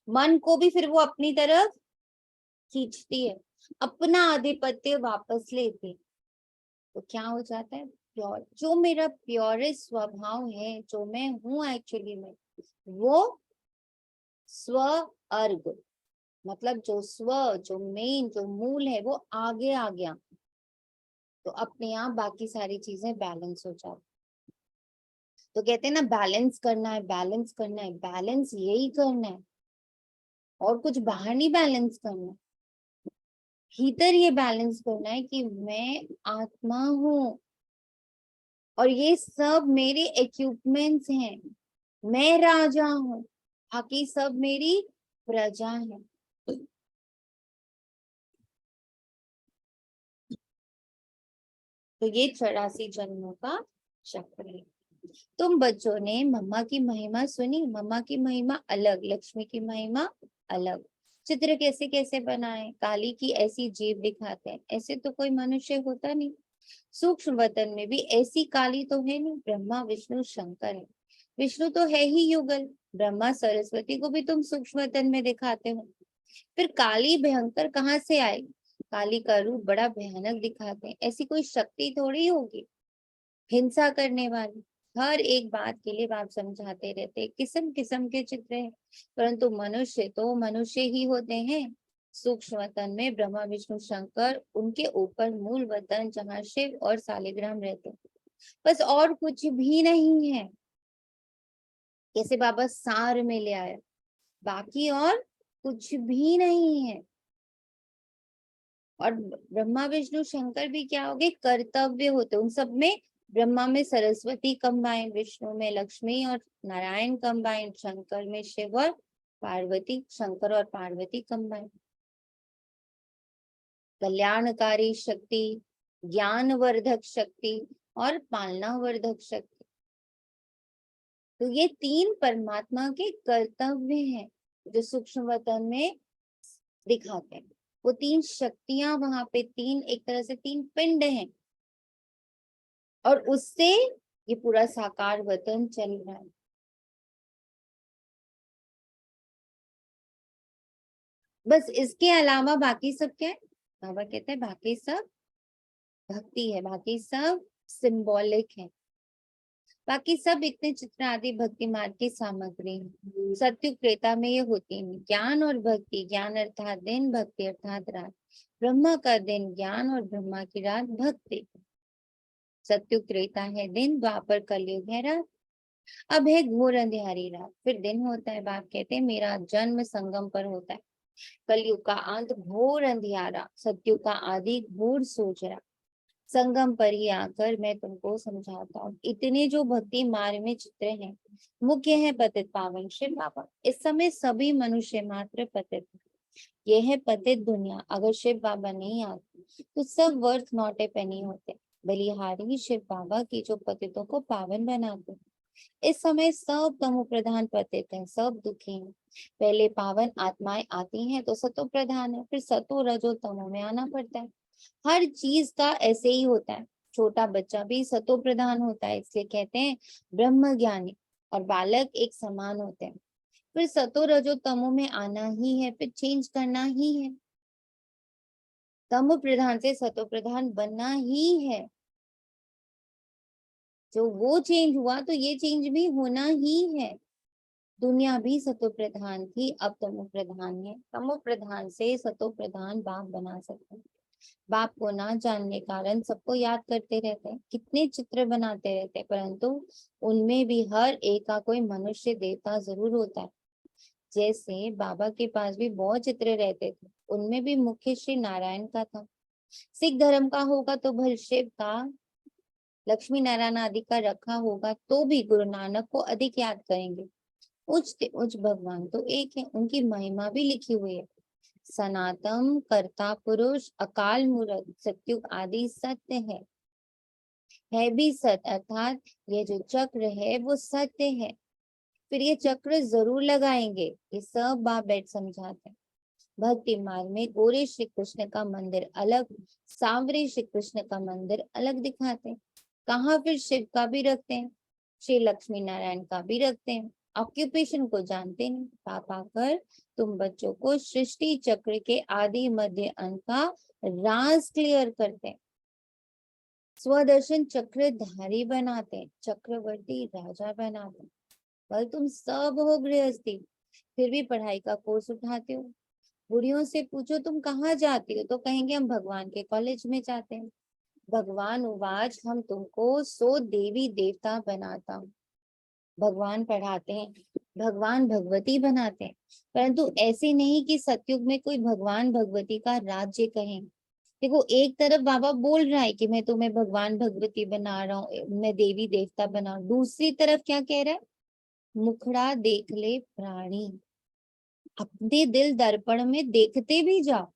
मन को भी फिर वो अपनी तरफ खींचती है, अपना आधिपत्य वापस लेती। तो क्या हो जाता है? प्योर, जो मेरा प्योरेस्ट स्वभाव है, जो मैं हूँ एक्चुअली में, वो स्व अर्ग, मतलब जो स्व, जो मेन, जो मूल है, वो आगे आ गया तो अपने आप बाकी सारी चीजें बैलेंस हो जाती। तो कहते हैं ना, बैलेंस करना है, बैलेंस करना है, बैलेंस यही करना है, और कुछ बाहर नहीं बैलेंस करना, भीतर ये बैलेंस करना है कि मैं आत्मा हूँ और ये सब मेरे इक्विपमेंट्स हैं, मैं राजा हूँ, बाकी सब मेरी प्रजा है। तो ये 84 जन्मों का चक्र है। तुम बच्चों ने मम्मा की महिमा सुनी, मम्मा की महिमा अलग, लक्ष्मी की महिमा अलग। चित्र कैसे कैसे बनाए, काली की ऐसी जीव दिखाते हैं, ऐसे तो कोई मनुष्य होता नहीं। सूक्ष्म वतन में भी ऐसी काली तो है नहीं, ब्रह्मा विष्णु शंकर है। विष्णु तो है ही युगल, ब्रह्मा सरस्वती को भी तुम सूक्ष्म वतन में दिखाते हो। फिर काली भयंकर कहाँ से आएगी? काली का रूप बड़ा भयानक दिखाते हैं, ऐसी कोई शक्ति थोड़ी होगी हिंसा करने वाली। हर एक बात के लिए बाप समझाते रहते, किस्म किस्म के चित्र हैं, परंतु मनुष्य तो मनुष्य ही होते हैं। सूक्ष्म वतन में ब्रह्मा विष्णु शंकर, उनके ऊपर मूल वतन जहाँ शिव और सालिग्राम रहते हैं, बस और कुछ भी नहीं है। कैसे बाबा सार में ले आया, बाकी और कुछ भी नहीं है। और ब्रह्मा विष्णु शंकर भी क्या हो गए? कर्तव्य होते। उन सब में ब्रह्मा में सरस्वती कंबाइंड, विष्णु में लक्ष्मी और नारायण कंबाइंड, शंकर में शिव और पार्वती, शंकर और पार्वती कंबाइंड। कल्याणकारी शक्ति, ज्ञानवर्धक शक्ति और पालनावर्धक शक्ति। तो ये 3 परमात्मा के कर्तव्य हैं जो सूक्ष्म वतन में दिखाते हैं। वो 3 शक्तियां वहां पे, 3 एक तरह से 3 पिंड हैं, और उससे ये पूरा साकार वतन चल रहा है। बस इसके अलावा बाकी सब क्या है? बाबा कहते हैं बाकी सब भक्ति है, बाकी सब सिंबॉलिक है, बाकी सब इतने चित्र आदि भक्ति मार्ग की सामग्री है। सत्युग त्रेता में ये होती है ज्ञान और भक्ति, ज्ञान अर्थात दिन, भक्ति अर्थात रात। ब्रह्मा का दिन ज्ञान और ब्रह्मा की रात भक्ति। सत्युग त्रेता है दिन, द्वापर कलयुग है रात। अब है घोर अंधियारी रात, फिर दिन होता है। बाप कहते हैं मेरा जन्म संगम पर होता है। कलयुग का अंत घोर अंधियारा, सत्युग का आदि घोर सोचरा। संगम पर ही आकर मैं तुमको समझाता हूँ। इतने जो भक्ति मार्ग में चित्र हैं, मुख्य है पतित पावन शिव बाबा। इस समय सभी मनुष्य मात्र पतित, यह है पतित दुनिया। अगर शिव बाबा नहीं आते तो सब वर्थ नॉट ए पेनी होते। बलिहारी शिव बाबा की जो पतितों को पावन बनाते। इस समय सब तमो प्रधान पतित हैं, सब दुखी हैं। पहले पावन आत्माएं आती हैं तो सतो प्रधान है, फिर सतो रजो तमो में आना पड़ता है। हर चीज का ऐसे ही होता है। छोटा बच्चा भी सतो प्रधान होता है, इसलिए कहते हैं ब्रह्म ज्ञानी और बालक एक समान होते हैं। फिर सतो रजो तमो में आना ही है, फिर चेंज करना ही है। तमो प्रधान से सतो प्रधान बनना ही है। जो वो चेंज हुआ तो ये चेंज भी होना ही है। दुनिया भी सतो प्रधान थी, अब तमो प्रधान है। तमो प्रधान से सतो प्रधान बाप बना सकते हैं। बाप को ना जानने कारण सबको याद करते रहते हैं, कितने चित्र बनाते रहते हैं, परंतु उनमें भी हर एक का कोई मनुष्य देवता जरूर होता है। जैसे बाबा के पास भी बहुत चित्र रहते थे, उनमें भी मुख्य श्री नारायण का था। सिख धर्म का होगा तो भल शिव का, लक्ष्मी नारायण आदि का रखा होगा तो भी गुरु नानक को अधिक याद करेंगे। उच्च उच्च भगवान तो एक है, उनकी महिमा भी लिखी हुई है। सनातन कर्ता पुरुष, अकाल मूर्त, सत्युग आदि सत्य है भी सत्य, अर्थात ये जो चक्र है वो सत्य है। फिर ये चक्र जरूर लगाएंगे, ये सब बाप बैठ समझाते हैं। भक्ति मार्ग में गोरे श्री कृष्ण का मंदिर अलग, सांवरे श्री कृष्ण का मंदिर अलग दिखाते हैं। कहाँ फिर शिव का भी रखते हैं, श्री लक्ष्मी नारायण का भी रखते हैं। ऑक्यूपेशन को जानते नहीं। पापा कर तुम बच्चों को सृष्टि चक्र के आदि मध्य अंत का राज क्लियर करते हैं। स्वदर्शन चक्रधारी बनाते हैं, चक्रवर्ती राजा बनाते हैं। पर तुम सब हो गृहस्थी, फिर भी पढ़ाई का कोर्स उठाते हो। बुढ़ियों से पूछो तुम कहाँ जाती हो तो कहेंगे हम भगवान के कॉलेज में जाते हैं। भगवान उवाच हम तुमको सो देवी देवता बनाता हूँ। भगवान पढ़ाते हैं, भगवान भगवती बनाते हैं, परंतु ऐसे नहीं कि सतयुग में कोई भगवान भगवती का राज्य कहें। देखो एक तरफ बाबा बोल रहा है कि मैं तुम्हें भगवान भगवती बना रहा हूँ, मैं देवी देवता बना रहा हूँ, दूसरी तरफ क्या कह रहा है, मुखड़ा देख ले प्राणी। अपने दिल दर्पण में देखते भी जाओ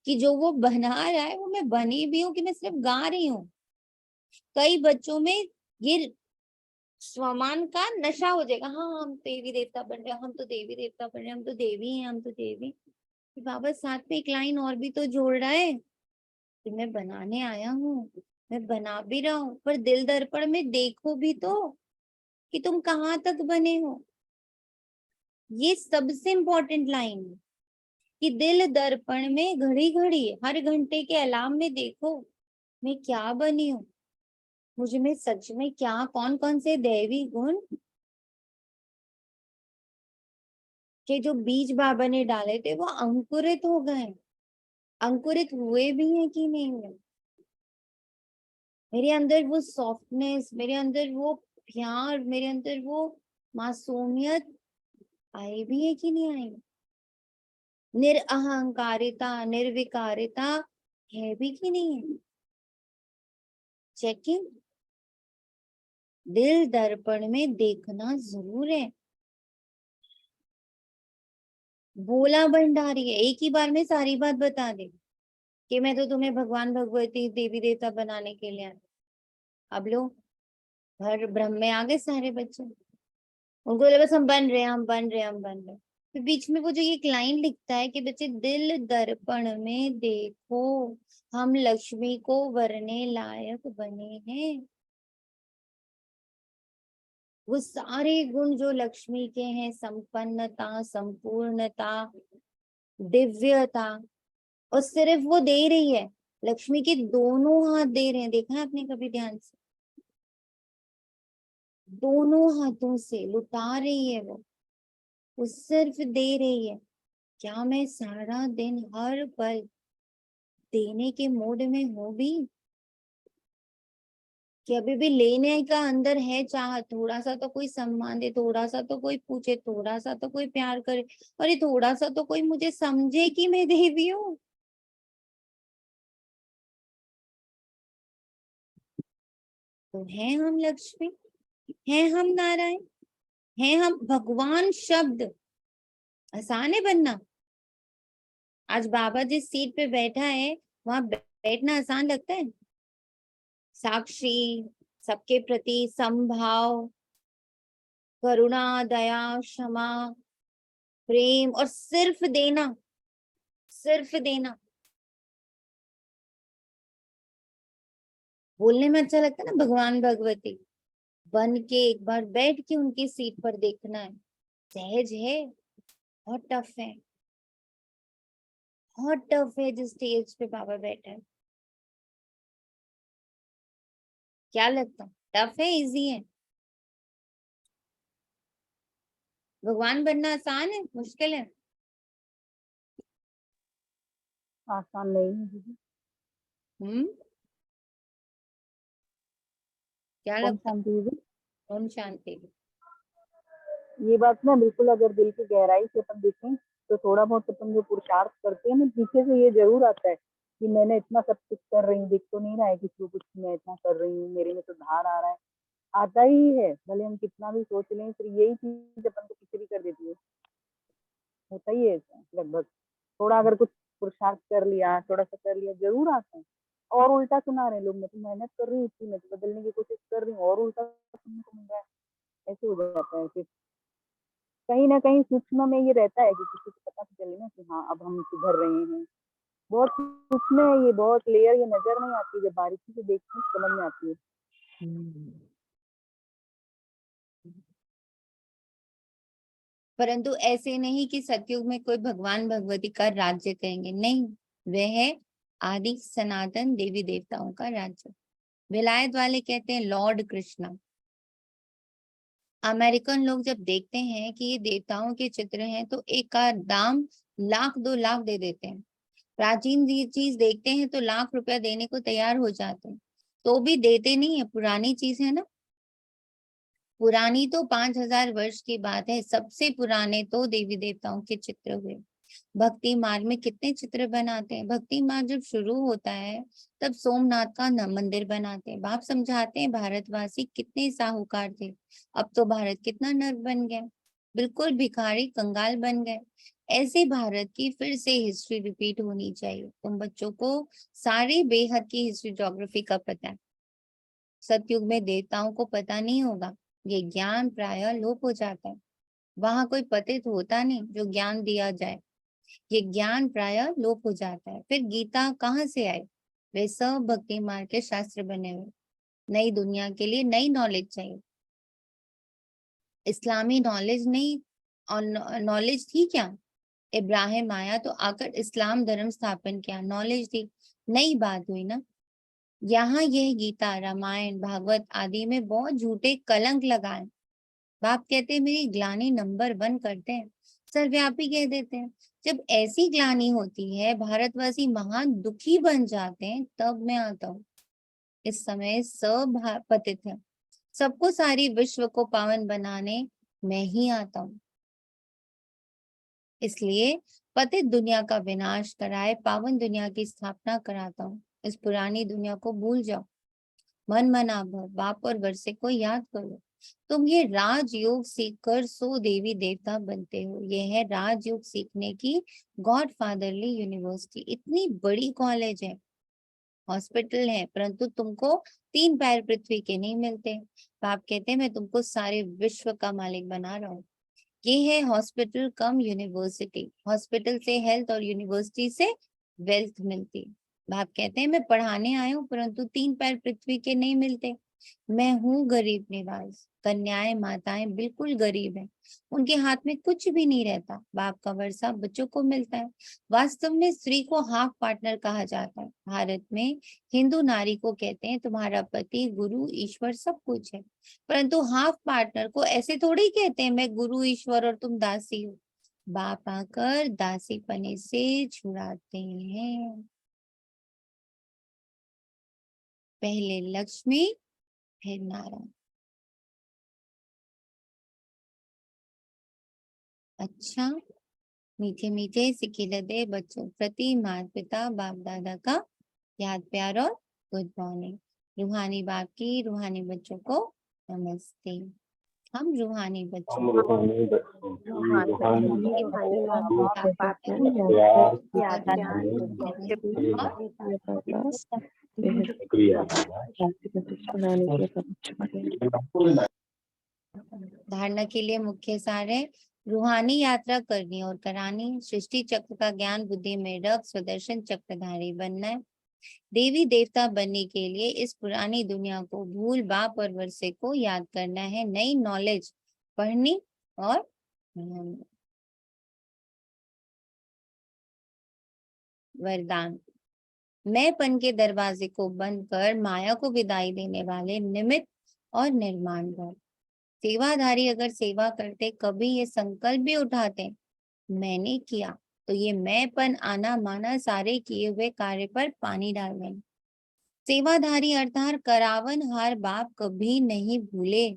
कि जो वो बना रहा है वो मैं बनी भी हूँ कि मैं सिर्फ गा रही हूँ। कई बच्चों में ये स्वमान का नशा हो जाएगा, हाँ हम देवी देवता बन रहे हैं, हम तो देवी देवता बन रहे हैं, हम तो देवी हैं, हम तो देवी। बाबा साथ में एक लाइन और भी तो जोड़ रहा है कि मैं बनाने आया हूँ, मैं बना भी रहा हूँ, पर दिल दर्पण में देखो भी तो कि तुम कहाँ तक बने हो। ये सबसे इम्पोर्टेंट लाइन है कि दिल दर्पण में घड़ी घड़ी हर घंटे के अलार्म में देखो मैं क्या बनी हूँ, मुझे में सच में क्या कौन कौन से दैवी गुण के जो बीज बाबा ने डाले थे वो अंकुरित हो गए, अंकुरित हुए भी हैं कि नहीं है। मेरे अंदर वो सॉफ्टनेस, मेरे अंदर वो प्यार, मेरे अंदर वो मासूमियत आई भी है कि नहीं आई। निरअहंकारिता, निर्विकारिता है भी कि नहीं है। चेकिंग दिल दर्पण में देखना जरूर है। भोला भंडारी है, एक ही बार में सारी बात बता दे कि मैं तो तुम्हें भगवान भगवती देवी देवता बनाने के लिए आया। अब लो भर ब्रह्म में आ गए सारे बच्चे, उनको बोले बस हम बन रहे हैं, हम बन रहे हैं, हम बन रहे हैं। फिर बीच में वो जो एक लाइन लिखता है कि बच्चे दिल दर्पण में देखो हम लक्ष्मी को वरने लायक बने हैं। वो सारे गुण जो लक्ष्मी के हैं, संपन्नता, संपूर्णता, दिव्यता, और सिर्फ वो दे रही है, लक्ष्मी के दोनों हाथ दे रहे हैं, देखा है आपने कभी ध्यान से? दोनों हाथों से लुटा रही है वो सिर्फ दे रही है। क्या मैं सारा दिन हर पल देने के मूड में हूँ भी, कि अभी भी लेने का अंदर है चाह, थोड़ा सा तो कोई सम्मान दे, थोड़ा सा तो कोई पूछे, थोड़ा सा तो कोई प्यार करे, और ये थोड़ा सा तो कोई मुझे समझे कि मैं देवी हूँ। तो है हम लक्ष्मी, है हम नारायण, है हम भगवान शब्द। आसान है बनना? आज बाबा जिस सीट पे बैठा है वहां बैठना आसान लगता है? साक्षी, सबके प्रति समभाव, करुणा, दया, क्षमा, प्रेम, और सिर्फ देना, सिर्फ देना। बोलने में अच्छा लगता है ना, भगवान भगवती बन के एक बार बैठ के उनकी सीट पर देखना है। सहज है, बहुत टफ है, बहुत टफ है जिस स्टेज पे बाबा बैठा है। क्या लगता है, टफ है इजी है? भगवान बनना आसान है मुश्किल है? आसान नहीं है दीदी। क्या ओम लगता? शांति दीदी। ओम शांति। ये बात ना बिल्कुल, अगर दिल की गहराई से अपन देखें तो थोड़ा बहुत अपन जो पुरुषार्थ करते हैं ना, पीछे से ये जरूर आता है कि मैंने इतना सब कुछ कर रही हूँ, दिख तो नहीं रहा है किसी को कुछ, मैं इतना कर रही हूँ, मेरे में तो धार आ रहा है, आता ही है, भले हम कितना भी सोच लें, फिर यही चीज अपन को पीछे भी कर देती है। होता ही है ऐसा लगभग। थोड़ा अगर कुछ पुरुषार्थ कर लिया, थोड़ा सा कर लिया, जरूर आता है। और उल्टा सुना रहे लोग, मैं तो मेहनत कर रही हूँ इतनी, मैं तो बदलने की कोशिश कर रही हूँ, और उल्टा सुनने को मिल रहा है। ऐसे हो जाता है फिर। कहीं ना कहीं सूक्ष्म में ये रहता है कि किसी को पता तो चले ना कि हाँ अब हम सुधर रहे हैं। बहुत सूक्ष्म है ये, बहुत लेयर, ये नजर नहीं आती, जब बारीकी से देखते हैं समझ में आती है। परंतु ऐसे नहीं कि सतयुग में कोई भगवान भगवती का राज्य करेंगे, नहीं, वह है आदि सनातन देवी देवताओं का राज्य। विलायत वाले कहते हैं लॉर्ड कृष्णा। अमेरिकन लोग जब देखते हैं कि ये देवताओं के चित्र हैं तो एक का दाम लाख 2 लाख दे देते हैं। प्राचीन चीज देखते हैं तो लाख रुपया देने को तैयार हो जाते हैं, तो भी देते नहीं है, पुरानी चीज है ना। पुरानी तो 5000 वर्ष की बात है, सबसे पुराने तो देवी देवताओं के चित्र हुए। भक्ति मार्ग में कितने चित्र बनाते हैं। भक्ति मार्ग जब शुरू होता है तब सोमनाथ का मंदिर बनाते हैं। बाप समझाते हैं भारतवासी कितने साहूकार थे, अब तो भारत कितना नर्क बन गया, बिल्कुल भिखारी कंगाल बन गए। ऐसे भारत की फिर से हिस्ट्री रिपीट होनी चाहिए। तुम बच्चों को सारी बेहद की हिस्ट्री ज्योग्राफी का पता है, सतयुग में देवताओं को पता नहीं होगा, ये ज्ञान प्रायः लोप हो जाता है। वहां कोई पतित होता नहीं जो ज्ञान दिया जाए, ये ज्ञान प्रायः लोप हो जाता है। फिर गीता कहाँ से आई? वे सब भक्ति मार्ग के शास्त्र बने हुए। नई दुनिया के लिए नई नॉलेज चाहिए, इस्लामी नॉलेज नहीं, और नॉलेज थी क्या? इब्राहिम आया तो आकर इस्लाम धर्म स्थापन किया, नॉलेज थी, नई बात हुई ना। यहाँ यह गीता, रामायण, भागवत आदि में बहुत झूठे कलंक लगाए। बाप कहते हैं मेरी ग्लानि नंबर 1 करते हैं, सर्वव्यापी कह देते हैं। जब ऐसी ग्लानि होती है, भारतवासी महान दुखी बन जाते हैं, तब मैं आता हूँ। इस समय सब पतित है, सबको सारी विश्व को पावन बनाने मैं ही आता हूँ। इसलिए पतित दुनिया का विनाश कराए पावन दुनिया की स्थापना कराता हूँ। इस पुरानी दुनिया को भूल जाओ, मन मना भव, बाप और वर्षे को याद करो। तुम ये राजयोग सीखकर सो देवी देवता बनते हो। यह है राजयोग सीखने की गॉड फादरली यूनिवर्सिटी। इतनी बड़ी कॉलेज है, हॉस्पिटल है, परंतु तुमको 3 पैर पृथ्वी के नहीं मिलते। बाप कहते हैं मैं तुमको सारे विश्व का मालिक बना रहा हूँ। ये है हॉस्पिटल कम यूनिवर्सिटी। हॉस्पिटल से हेल्थ और यूनिवर्सिटी से वेल्थ मिलती। बाप कहते हैं मैं पढ़ाने आया हूँ, परंतु 3 पैर पृथ्वी के नहीं मिलते। मैं हूँ गरीब निवास। कन्याएं माताएं बिल्कुल गरीब हैं, उनके हाथ में कुछ भी नहीं रहता, बाप का वर्षा बच्चों को मिलता है। वास्तव में स्त्री को हाफ पार्टनर कहा जाता है। भारत में हिंदू नारी को कहते हैं तुम्हारा पति गुरु ईश्वर सब कुछ है, परंतु हाफ पार्टनर को ऐसे थोड़ी कहते हैं मैं गुरु ईश्वर और तुम दासी हो। बाप आकर दासी पने से छुड़ाते हैं। पहले लक्ष्मी फिर नारायण। अच्छा, मीठे मीठे सिक्के लदे बच्चों प्रति माता पिता बाप दादा का याद प्यार और गुड मॉर्निंग। रूहानी बाप की रूहानी बच्चों को नमस्ते। हम रूहानी बच्चों को रूहानी धारणा के लिए मुख्य सार है रूहानी यात्रा करनी और करानी, सृष्टि चक्र का ज्ञान बुद्धि में रख स्वदर्शन चक्रधारी बनना है। देवी देवता बनने के लिए इस पुरानी दुनिया को भूल बाप और वर्षे को याद करना है, नई नॉलेज पढ़नी और वरदान। मैंपन के दरवाजे को बंद कर माया को विदाई देने वाले निमित्त और निर्माण कर। सेवाधारी अगर सेवा करते कभी ये संकल्प भी उठाते मैंने किया तो ये मैंपन आना माना सारे किए हुए कार्य पर पानी डाल दें। सेवाधारी अर्थात करावन हार बाप कभी नहीं भूले,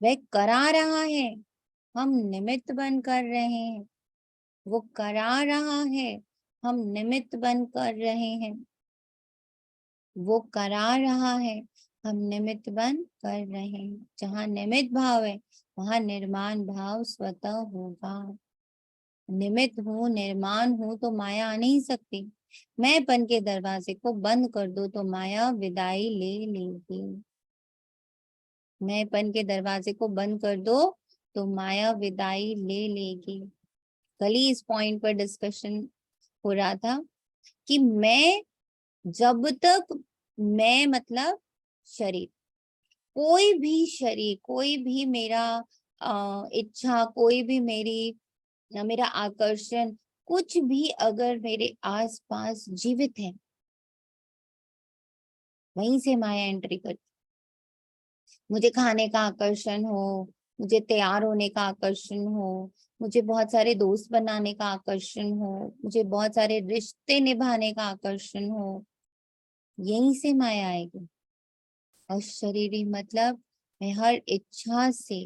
वह करा रहा है, हम निमित्त बन कर रहे हैं। वो करा रहा है, हम निमित्त बन कर रहे हैं। वो करा रहा है, हम निमित्त बन कर रहे हैं। जहाँ निमित्त भाव है वहां निर्माण भाव स्वतः होगा। निमित्त हूँ निर्माण हूँ तो माया आ नहीं सकती। मैंपन के दरवाजे को बंद कर दो तो माया विदाई ले लेगी। मैंपन के दरवाजे को बंद कर दो तो माया विदाई ले लेगी। कल ही इस पॉइंट पर डिस्कशन हो रहा था कि मैं जब तक मैं मतलब शरीर, कोई भी शरीर, कोई भी मेरा इच्छा, कोई भी मेरा आकर्षण, कुछ भी अगर मेरे आसपास जीवित है वहीं से माया एंट्री करती। मुझे खाने का आकर्षण हो, मुझे तैयार होने का आकर्षण हो, मुझे बहुत सारे दोस्त बनाने का आकर्षण हो, मुझे बहुत सारे रिश्ते निभाने का आकर्षण हो, यहीं से माया आएगी। और शरीरी मतलब मैं हर इच्छा से,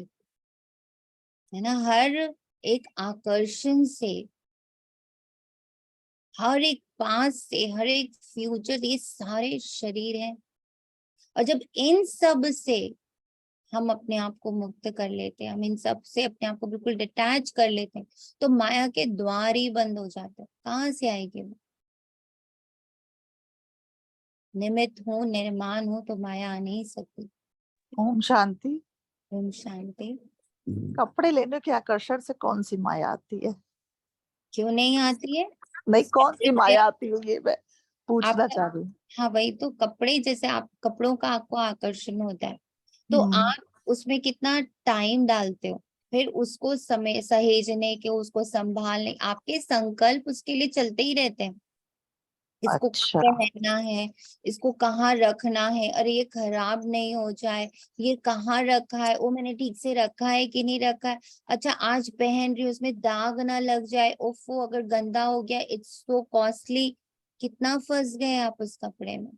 है ना, हर एक आकर्षण से, हर एक पास से, हर एक फ्यूचर, ये सारे शरीर हैं। और जब इन सब से हम अपने आप को मुक्त कर लेते हैं, हम इन सब से अपने आप को बिल्कुल डिटैच कर लेते हैं, तो माया के द्वार ही बंद हो जाते हैं। कहाँ से आएगी वो? निमित्त हूँ निर्माण हूँ तो माया आ नहीं सकती। ओम शांति। ओम शांति। कपड़े लेने के आकर्षण से कौन सी माया आती है? क्यों नहीं आती है? नहीं, कौन सी माया आती है ये मैं पूछना आप, चाह रही हूँ। हाँ वही तो, कपड़े जैसे आप कपड़ों का आपको आकर्षण होता है तो आप उसमें कितना टाइम डालते हो, फिर उसको समय सहेजने के, उसको संभालने, आपके संकल्प उसके लिए चलते ही रहते हैं। इसको अच्छा, पहनना है, इसको कहाँ रखना है, अरे ये खराब नहीं हो जाए, ये कहाँ रखा है, वो मैंने ठीक से रखा है कि नहीं रखा है, अच्छा आज पहन रही हूँ उसमें दाग ना लग जाए, ओफो अगर गंदा हो गया, इट्स सो कॉस्टली। कितना फंस गए आप उस कपड़े में।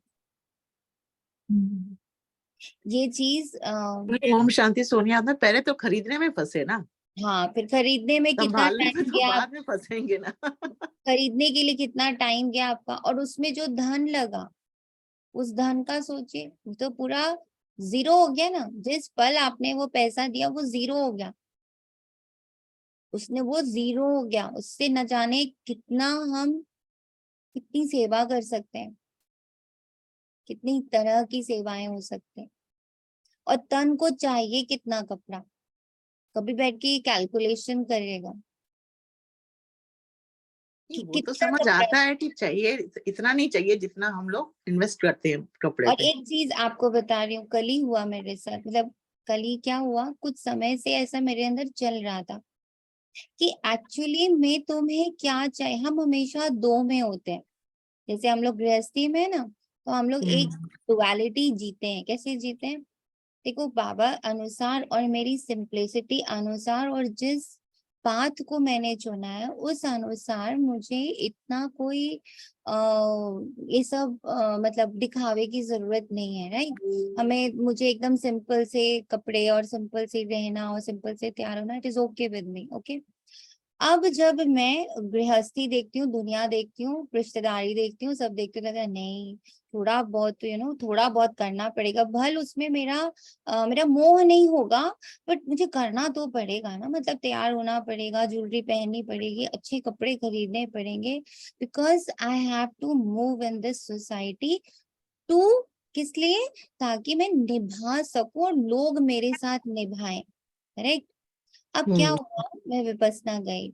ये चीज ओम शांति सोनिया, में पहले तो खरीदने में फंसे ना, हाँ, फिर खरीदने में कितना संभालने में टाइम तो गया, बाद में फंसेंगे ना। खरीदने के लिए कितना टाइम गया आपका, और उसमें जो धन लगा, उस धन का सोचिए, तो पूरा जीरो हो गया ना। जिस पल आपने वो पैसा दिया वो जीरो हो गया, उसने वो जीरो हो गया। उससे न जाने कितना हम, कितनी सेवा कर सकते हैं, कितनी तरह की सेवाएं हो सकते हैं। और तन को चाहिए कितना कपड़ा, कभी बैठ के कैलकुलेशन करिएगा। वो तो कितना समझ कपड़ा आता है कि चाहिए, इतना नहीं चाहिए जितना हम लोग इन्वेस्ट करते हैं कपड़े और पे। एक चीज आपको बता रही हूँ, कल ही हुआ मेरे साथ, मतलब कल ही क्या हुआ, कुछ समय से ऐसा मेरे अंदर चल रहा था कि एक्चुअली में तुम्हें क्या चाहिए। हम हमेशा दो में होते हैं, जैसे हम लोग गृहस्थी में है ना, तो हम लोग एक डुअलिटी जीते हैं। कैसे जीते हैं? देखो, बाबा अनुसार और मेरी सिंप्लिसिटी अनुसार और जिस पाथ को मैंने चुना है उस अनुसार मुझे इतना कोई आ, ये सब मतलब दिखावे की जरूरत नहीं है, राइट। मुझे एकदम सिंपल से कपड़े और सिंपल से रहना और सिंपल से तैयार होना, it is okay with me, okay. अब जब मैं गृहस्थी देखती हूँ, दुनिया देखती हूँ, रिश्तेदारी देखती हूँ, सब देखती हूँ, लगता है नहीं, थोड़ा बहुत थोड़ा बहुत करना पड़ेगा। भल उसमें मेरा मोह नहीं होगा, बट मुझे करना तो पड़ेगा ना, मतलब तैयार होना पड़ेगा, ज्वेलरी पहननी पड़ेगी, अच्छे कपड़े खरीदने पड़ेंगे, because I have to move in this society too, किस लिए? ताकि मैं निभा सकूं और लोग मेरे साथ निभाएं, करेक्ट। अब क्या हुआ, मैं विपस्सना गई,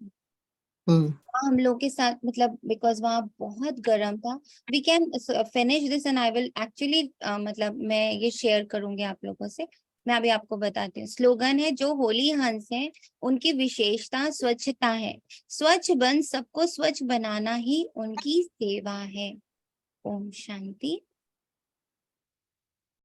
हम लोग के साथ, मतलब बिकॉज वहां बहुत गर्म था। We can finish this and I will actually, मतलब मैं ये शेयर करूंगी आप लोगों से। मैं अभी आपको बताती हूँ। स्लोगन है, जो होली हंस है उनकी विशेषता स्वच्छता है, स्वच्छ बन सबको स्वच्छ बनाना ही उनकी सेवा है। ओम शांति।